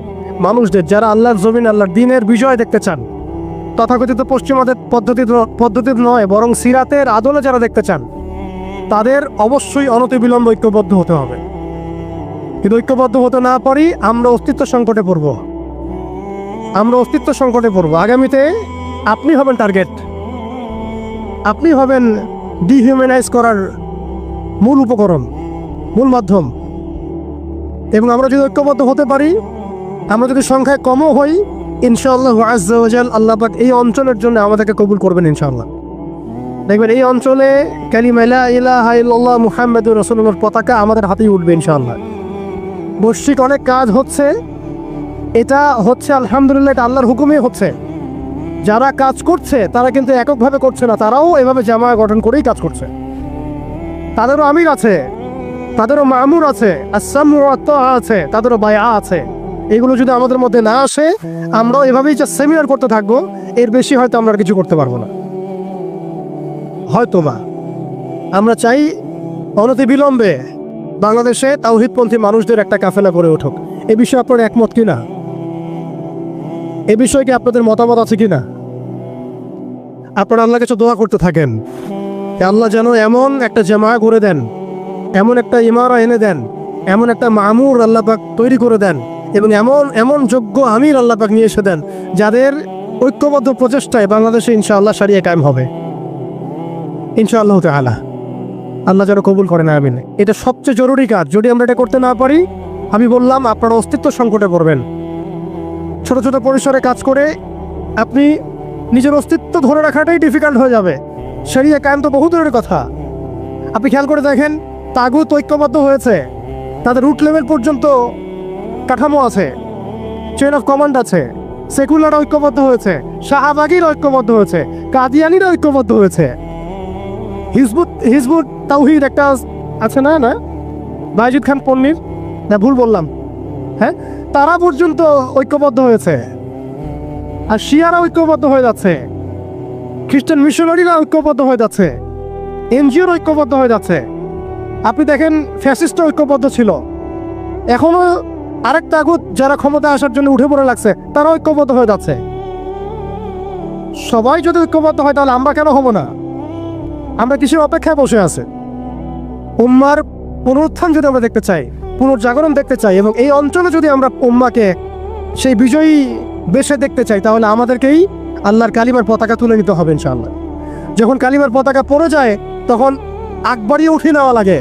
মানুষদের, যারা আল্লাহর জমিন, আল্লাহর দ্বীনের বিজয় দেখতে চান, তথাকথিত পশ্চিমাদের পদ্ধতিতে নয় বরং সিরাতের আদলে যারা দেখতে চান, তাদের অবশ্যই অনতিবিলম্বে ঐক্যবদ্ধ হতে হবে। কিন্তু ঐক্যবদ্ধ হতে না পারি আমরা অস্তিত্ব সংকটে পড়ব, আমরা অস্তিত্ব সংকটে পড়ব। আগামীতে আপনি হবেন টার্গেট, আপনি হবেন ডিহিউম্যানাইজ করার মূল উপকরণ, মূল মাধ্যম। এবং আমরা যদি ঐক্যবদ্ধ হতে পারি, আমরা যদি সংখ্যায় কমও হই, ইনশাআল্লাহ আজ্জা ওয়া জাল আল্লাহ পাক এই অঞ্চলের জন্য আমাদেরকে কবুল করবেন ইনশাআল্লাহ। দেখবেন এই অঞ্চলে কালিমা লা ইলাহা ইল্লাল্লাহ মুহাম্মাদুর রাসূলুল্লাহর পতাকা আমাদের হাতেই উঠবে ইনশাআল্লাহ। বৈশ্বিক অনেক কাজ হচ্ছে, এটা হচ্ছে আলহামদুলিল্লাহ, এটা আল্লাহর হুকুমে হচ্ছে। যারা কাজ করছে তারা কিন্তু এককভাবে করছে না, তারাও এভাবে জামা গঠন করেই কাজ করছে। তাদেরও আমির আছে, তাদেরও মামুর আছে, আসসামু ওয়া তাআ আছে, তাদেরও বায়আ আছে। এগুলো যদি আমাদের মধ্যে না আসে, আমরাও এভাবেই যে সেমিনার করতে থাকবো, এর বেশি হয়তো আমরা আর কিছু করতে পারবো না। হয়তো বা আমরা চাই অনতিবিলম্বে বাংলাদেশে তাওহীদপন্থী মানুষদের একটা কাফেলা করে উঠুক। এ বিষয়ে আপনারা একমত কিনা? এ বিষয়ে কি আপনাদের মতামত আছে কিনা? আপনারা আল্লাহর কাছে দোয়া করতে থাকেন, আল্লাহ যেন এমন একটা জামা করে দেন, এমন একটা ইমারা এনে দেন, এমন একটা মামুর আল্লাহ পাক তৈরি করে দেন, এবং এমন এমন যোগ্য আমির আল্লাহ পাক নিয়ে এসে দেন, যাদের ঐক্যবদ্ধ প্রচেষ্টায় বাংলাদেশে ইনশাআল্লাহ শরিয়া কায়েম হবে ইনশাআল্লাহ তাআলা। আল্লাহ যেন কবুল করেন, আমিন। এটা সবচেয়ে জরুরি কাজ। যদি আমরা এটা করতে না পারি, আমি বললাম আপনারা অস্তিত্ব সংকটে পড়বেন। ছোট ছোট পরিসরে কাজ করে আপনি নিজের অস্তিত্ব ধরে রাখাটাই ডিফিকাল্ট হয়ে যাবে। শরিয়া কায়েম তো বহু দূরের কথা। আপনি খেয়াল করে দেখেন, তাগুত ঐক্যবদ্ধ হয়েছে, তাদের রুট লেভেল পর্যন্ত কাঠামো আছে, চেইন অফ কমান্ড আছে। সেকুলার ঐক্যবদ্ধ হয়েছে, শাহবাগীর ঐক্যবদ্ধ হয়েছে, কাদিয়ানিরা ঐক্যবদ্ধ হয়েছে, হিজবুত তাওহীদ একটা আছে না, না বাইজিদ খান পন্নির, না ভুল বললাম, হ্যাঁ, তারা পর্যন্ত ঐক্যবদ্ধ হয়েছে। আর শিয়ারা ঐক্যবদ্ধ হয়ে যাচ্ছে, খ্রিস্টান মিশনারিরা ঐক্যবদ্ধ হয়ে যাচ্ছে, এনজিওর ঐক্যবদ্ধ হয়ে যাচ্ছে। আপনি দেখেন ফ্যাসিস্ট ঐক্যবদ্ধ ছিল, এখনো আরেক তাগুত যারা ক্ষমতা আসার জন্য উঠে পড়ে লাগছে, তারা ঐক্যবদ্ধ হয়ে যাচ্ছে। সবাই যদি ঐক্যবদ্ধ হয়, তাহলে আমরা কেন হব না? আমরা কিসের অপেক্ষায় বসে আছে? উম্মার পুনরুত্থান যদি আমরা দেখতে চাই, পুনর্জাগরণ দেখতে চাই, এবং এই অঞ্চলে যদি আমরা উম্মাকে সেই বিজয়ী বেশে দেখতে চাই, তাহলে আমাদেরকেই আল্লাহর কালিমার পতাকা তুলে নিতে হবে ইনশাআল্লাহ। যখন কালিমার পতাকা পড়ে যায়, তখন আকবরিয়ে উঠিয়ে নেওয়া লাগে।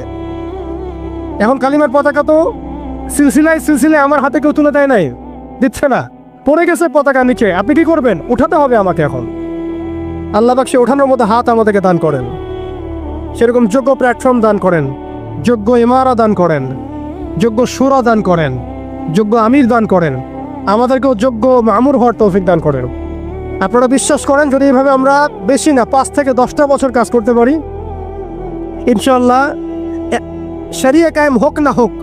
এখন কালিমার পতাকা তো সিলসিলায় সিলসিলায় আমার হাতে কেউ তুলে দেয় নাই, দিচ্ছে না, পড়ে গেছে পতাকা নিচে। আপনি কি করবেন? উঠাতে হবে আমাকে এখন। আল্লাহ পাক সে ওঠানোর মতো হাত আমাদেরকে দান করেন, সেরকম যোগ্য প্ল্যাটফর্ম দান করেন, যোগ্য ইমারা দান করেন, যোগ্য সুরা দান করেন, যোগ্য আমির দান করেন, আমাদেরকেও যোগ্য মামুর হওয়ার তৌফিক দান করেন। আপনারা বিশ্বাস করেন, যদি এভাবে আমরা বেশি না 5 থেকে 10টা বছর কাজ করতে পারি, ইনশাআল্লাহ শরিয়া কায়েম হোক না হোক,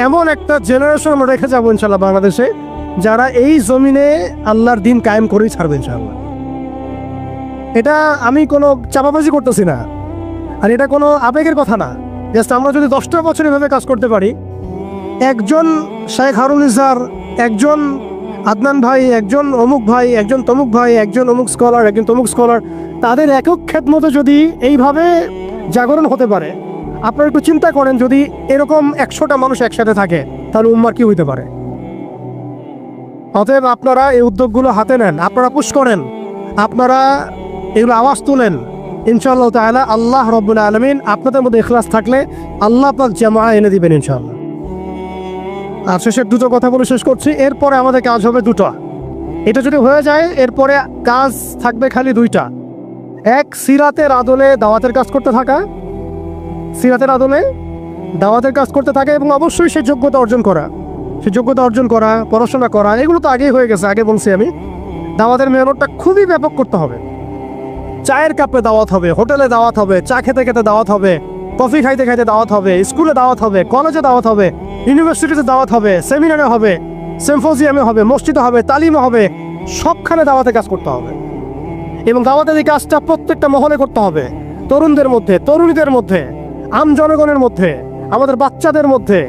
এমন একটা জেনারেশন আমরা রেখে যাবো ইনশাআল্লাহ বাংলাদেশে, যারা এই জমিনে আল্লাহর দিন কায়েম করেই ছাড়বে ইনশাআল্লাহ। এটা আমি কোনো চাপাবাজি করতেছি না, আর এটা কোনো আবেগের কথা না। জাস্ট আমরা যদি 10টা বছর এভাবে কাজ করতে পারি, একজন শেখ হারুন ইজার, একজন আদনান ভাই, একজন অমুক ভাই, একজন তমুক ভাই, একজন অমুক স্কলার, একজন তমুক স্কলার, তাদের একক খেদমতে যদি এইভাবে জাগরণ হতে পারে, আপনারা একটু চিন্তা করেন, যদি এরকম 100টা মানুষ একসাথে থাকে, তাহলে উম্মার কি হইতে পারে? অতএব আপনারা এই উদ্যোগগুলো হাতে নেন, আপনারা পুশ করেন, আপনারা এগুলো আওয়াজ তুলেন। ইনশাআল্লাহ তাআলা আল্লাহ রাব্বুল আলামিন আপনাদের মধ্যে ইখলাস থাকলে আল্লাহ পাক জামা এনে দিবেন ইনশাআল্লাহ। আর শেষের দুটো কথা বলে শেষ করছি, এরপরে আমাদের কাজ হবে দুটো। এটা যদি হয়ে যায়, এরপরে কাজ থাকবে খালি 2টা। এক, সিরাতের আদলে দাওয়াতের কাজ করতে থাকা, সিরাতের আদলে দাওয়াতের কাজ করতে থাকে, এবং অবশ্যই সেই যোগ্যতা অর্জন করা, সেই যোগ্যতা অর্জন করা, পড়াশোনা করা, এগুলো তো আগেই হয়ে গেছে, আগে বলছি আমি। দাওয়াতের মেহনতটা খুবই ব্যাপক করতে হবে। চায়ের কাপে দাওয়াত হবে, হোটেলে দাওয়াত হবে, চা খেতে খেতে দাওয়াত হবে, কফি খাইতে খাইতে দাওয়াত হবে, স্কুলে দাওয়াত হবে, কলেজে দাওয়াত হবে, ইউনিভার্সিটিতে দাওয়াত হবে, সেমিনারে হবে, সিম্পোজিয়ামে হবে, মসজিদে হবে, তালিমে হবে, সবখানে দাওয়াতে কাজ করতে হবে। এবং দাওয়াতের এই কাজটা প্রত্যেকটা মহলে করতে হবে, তরুণদের মধ্যে, তরুণীদের মধ্যে, আম জনগণের মধ্যে, আমাদের বাচ্চাদের মধ্যে,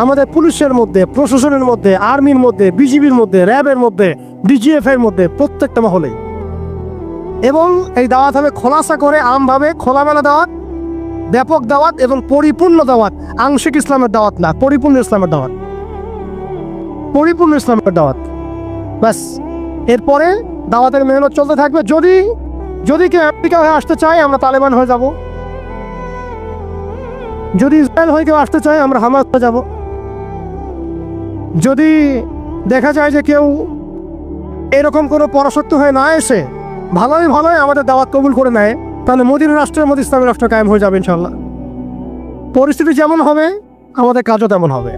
আমাদের পুলিশের মধ্যে, প্রশাসনের মধ্যে, আর্মির মধ্যে, বিজিবির মধ্যে, র্যাবের মধ্যে, ডিজিএফ এর মধ্যে, প্রত্যেকটা মহলে। এবং এই দাওয়াত হবে খোলাসা করে, আমভাবে, খোলামেলা দাওয়াত, ব্যাপক দাওয়াত এবং পরিপূর্ণ দাওয়াত। আংশিক ইসলামের দাওয়াত না, পরিপূর্ণ ইসলামের দাওয়াত, পরিপূর্ণ ইসলামের দাওয়াত। ব্যাস, এরপরে দাওয়াতের মেহনত চলতে থাকবে। যদি কেউ আমেরিকা হয়ে আসতে চায়, আমরা তালেবান হয়ে যাব। যদি ইসরায়েল হয়ে কেউ আসতে চায়, আমরা হামাস হয়ে যাব। যদি দেখা যায় যে কেউ এরকম কোনো পরাশক্তি হয়ে না এসে ভালোই আমাদের দাওয়াত কবুল করে নেয়, তাহলে মদিনা রাষ্ট্রের মধ্যে ইসলামী রাষ্ট্র কায়েম হয়ে যাবে ইনশাল্লাহ। পরিস্থিতি যেমন হবে, আমাদের কাজও তেমন হবে।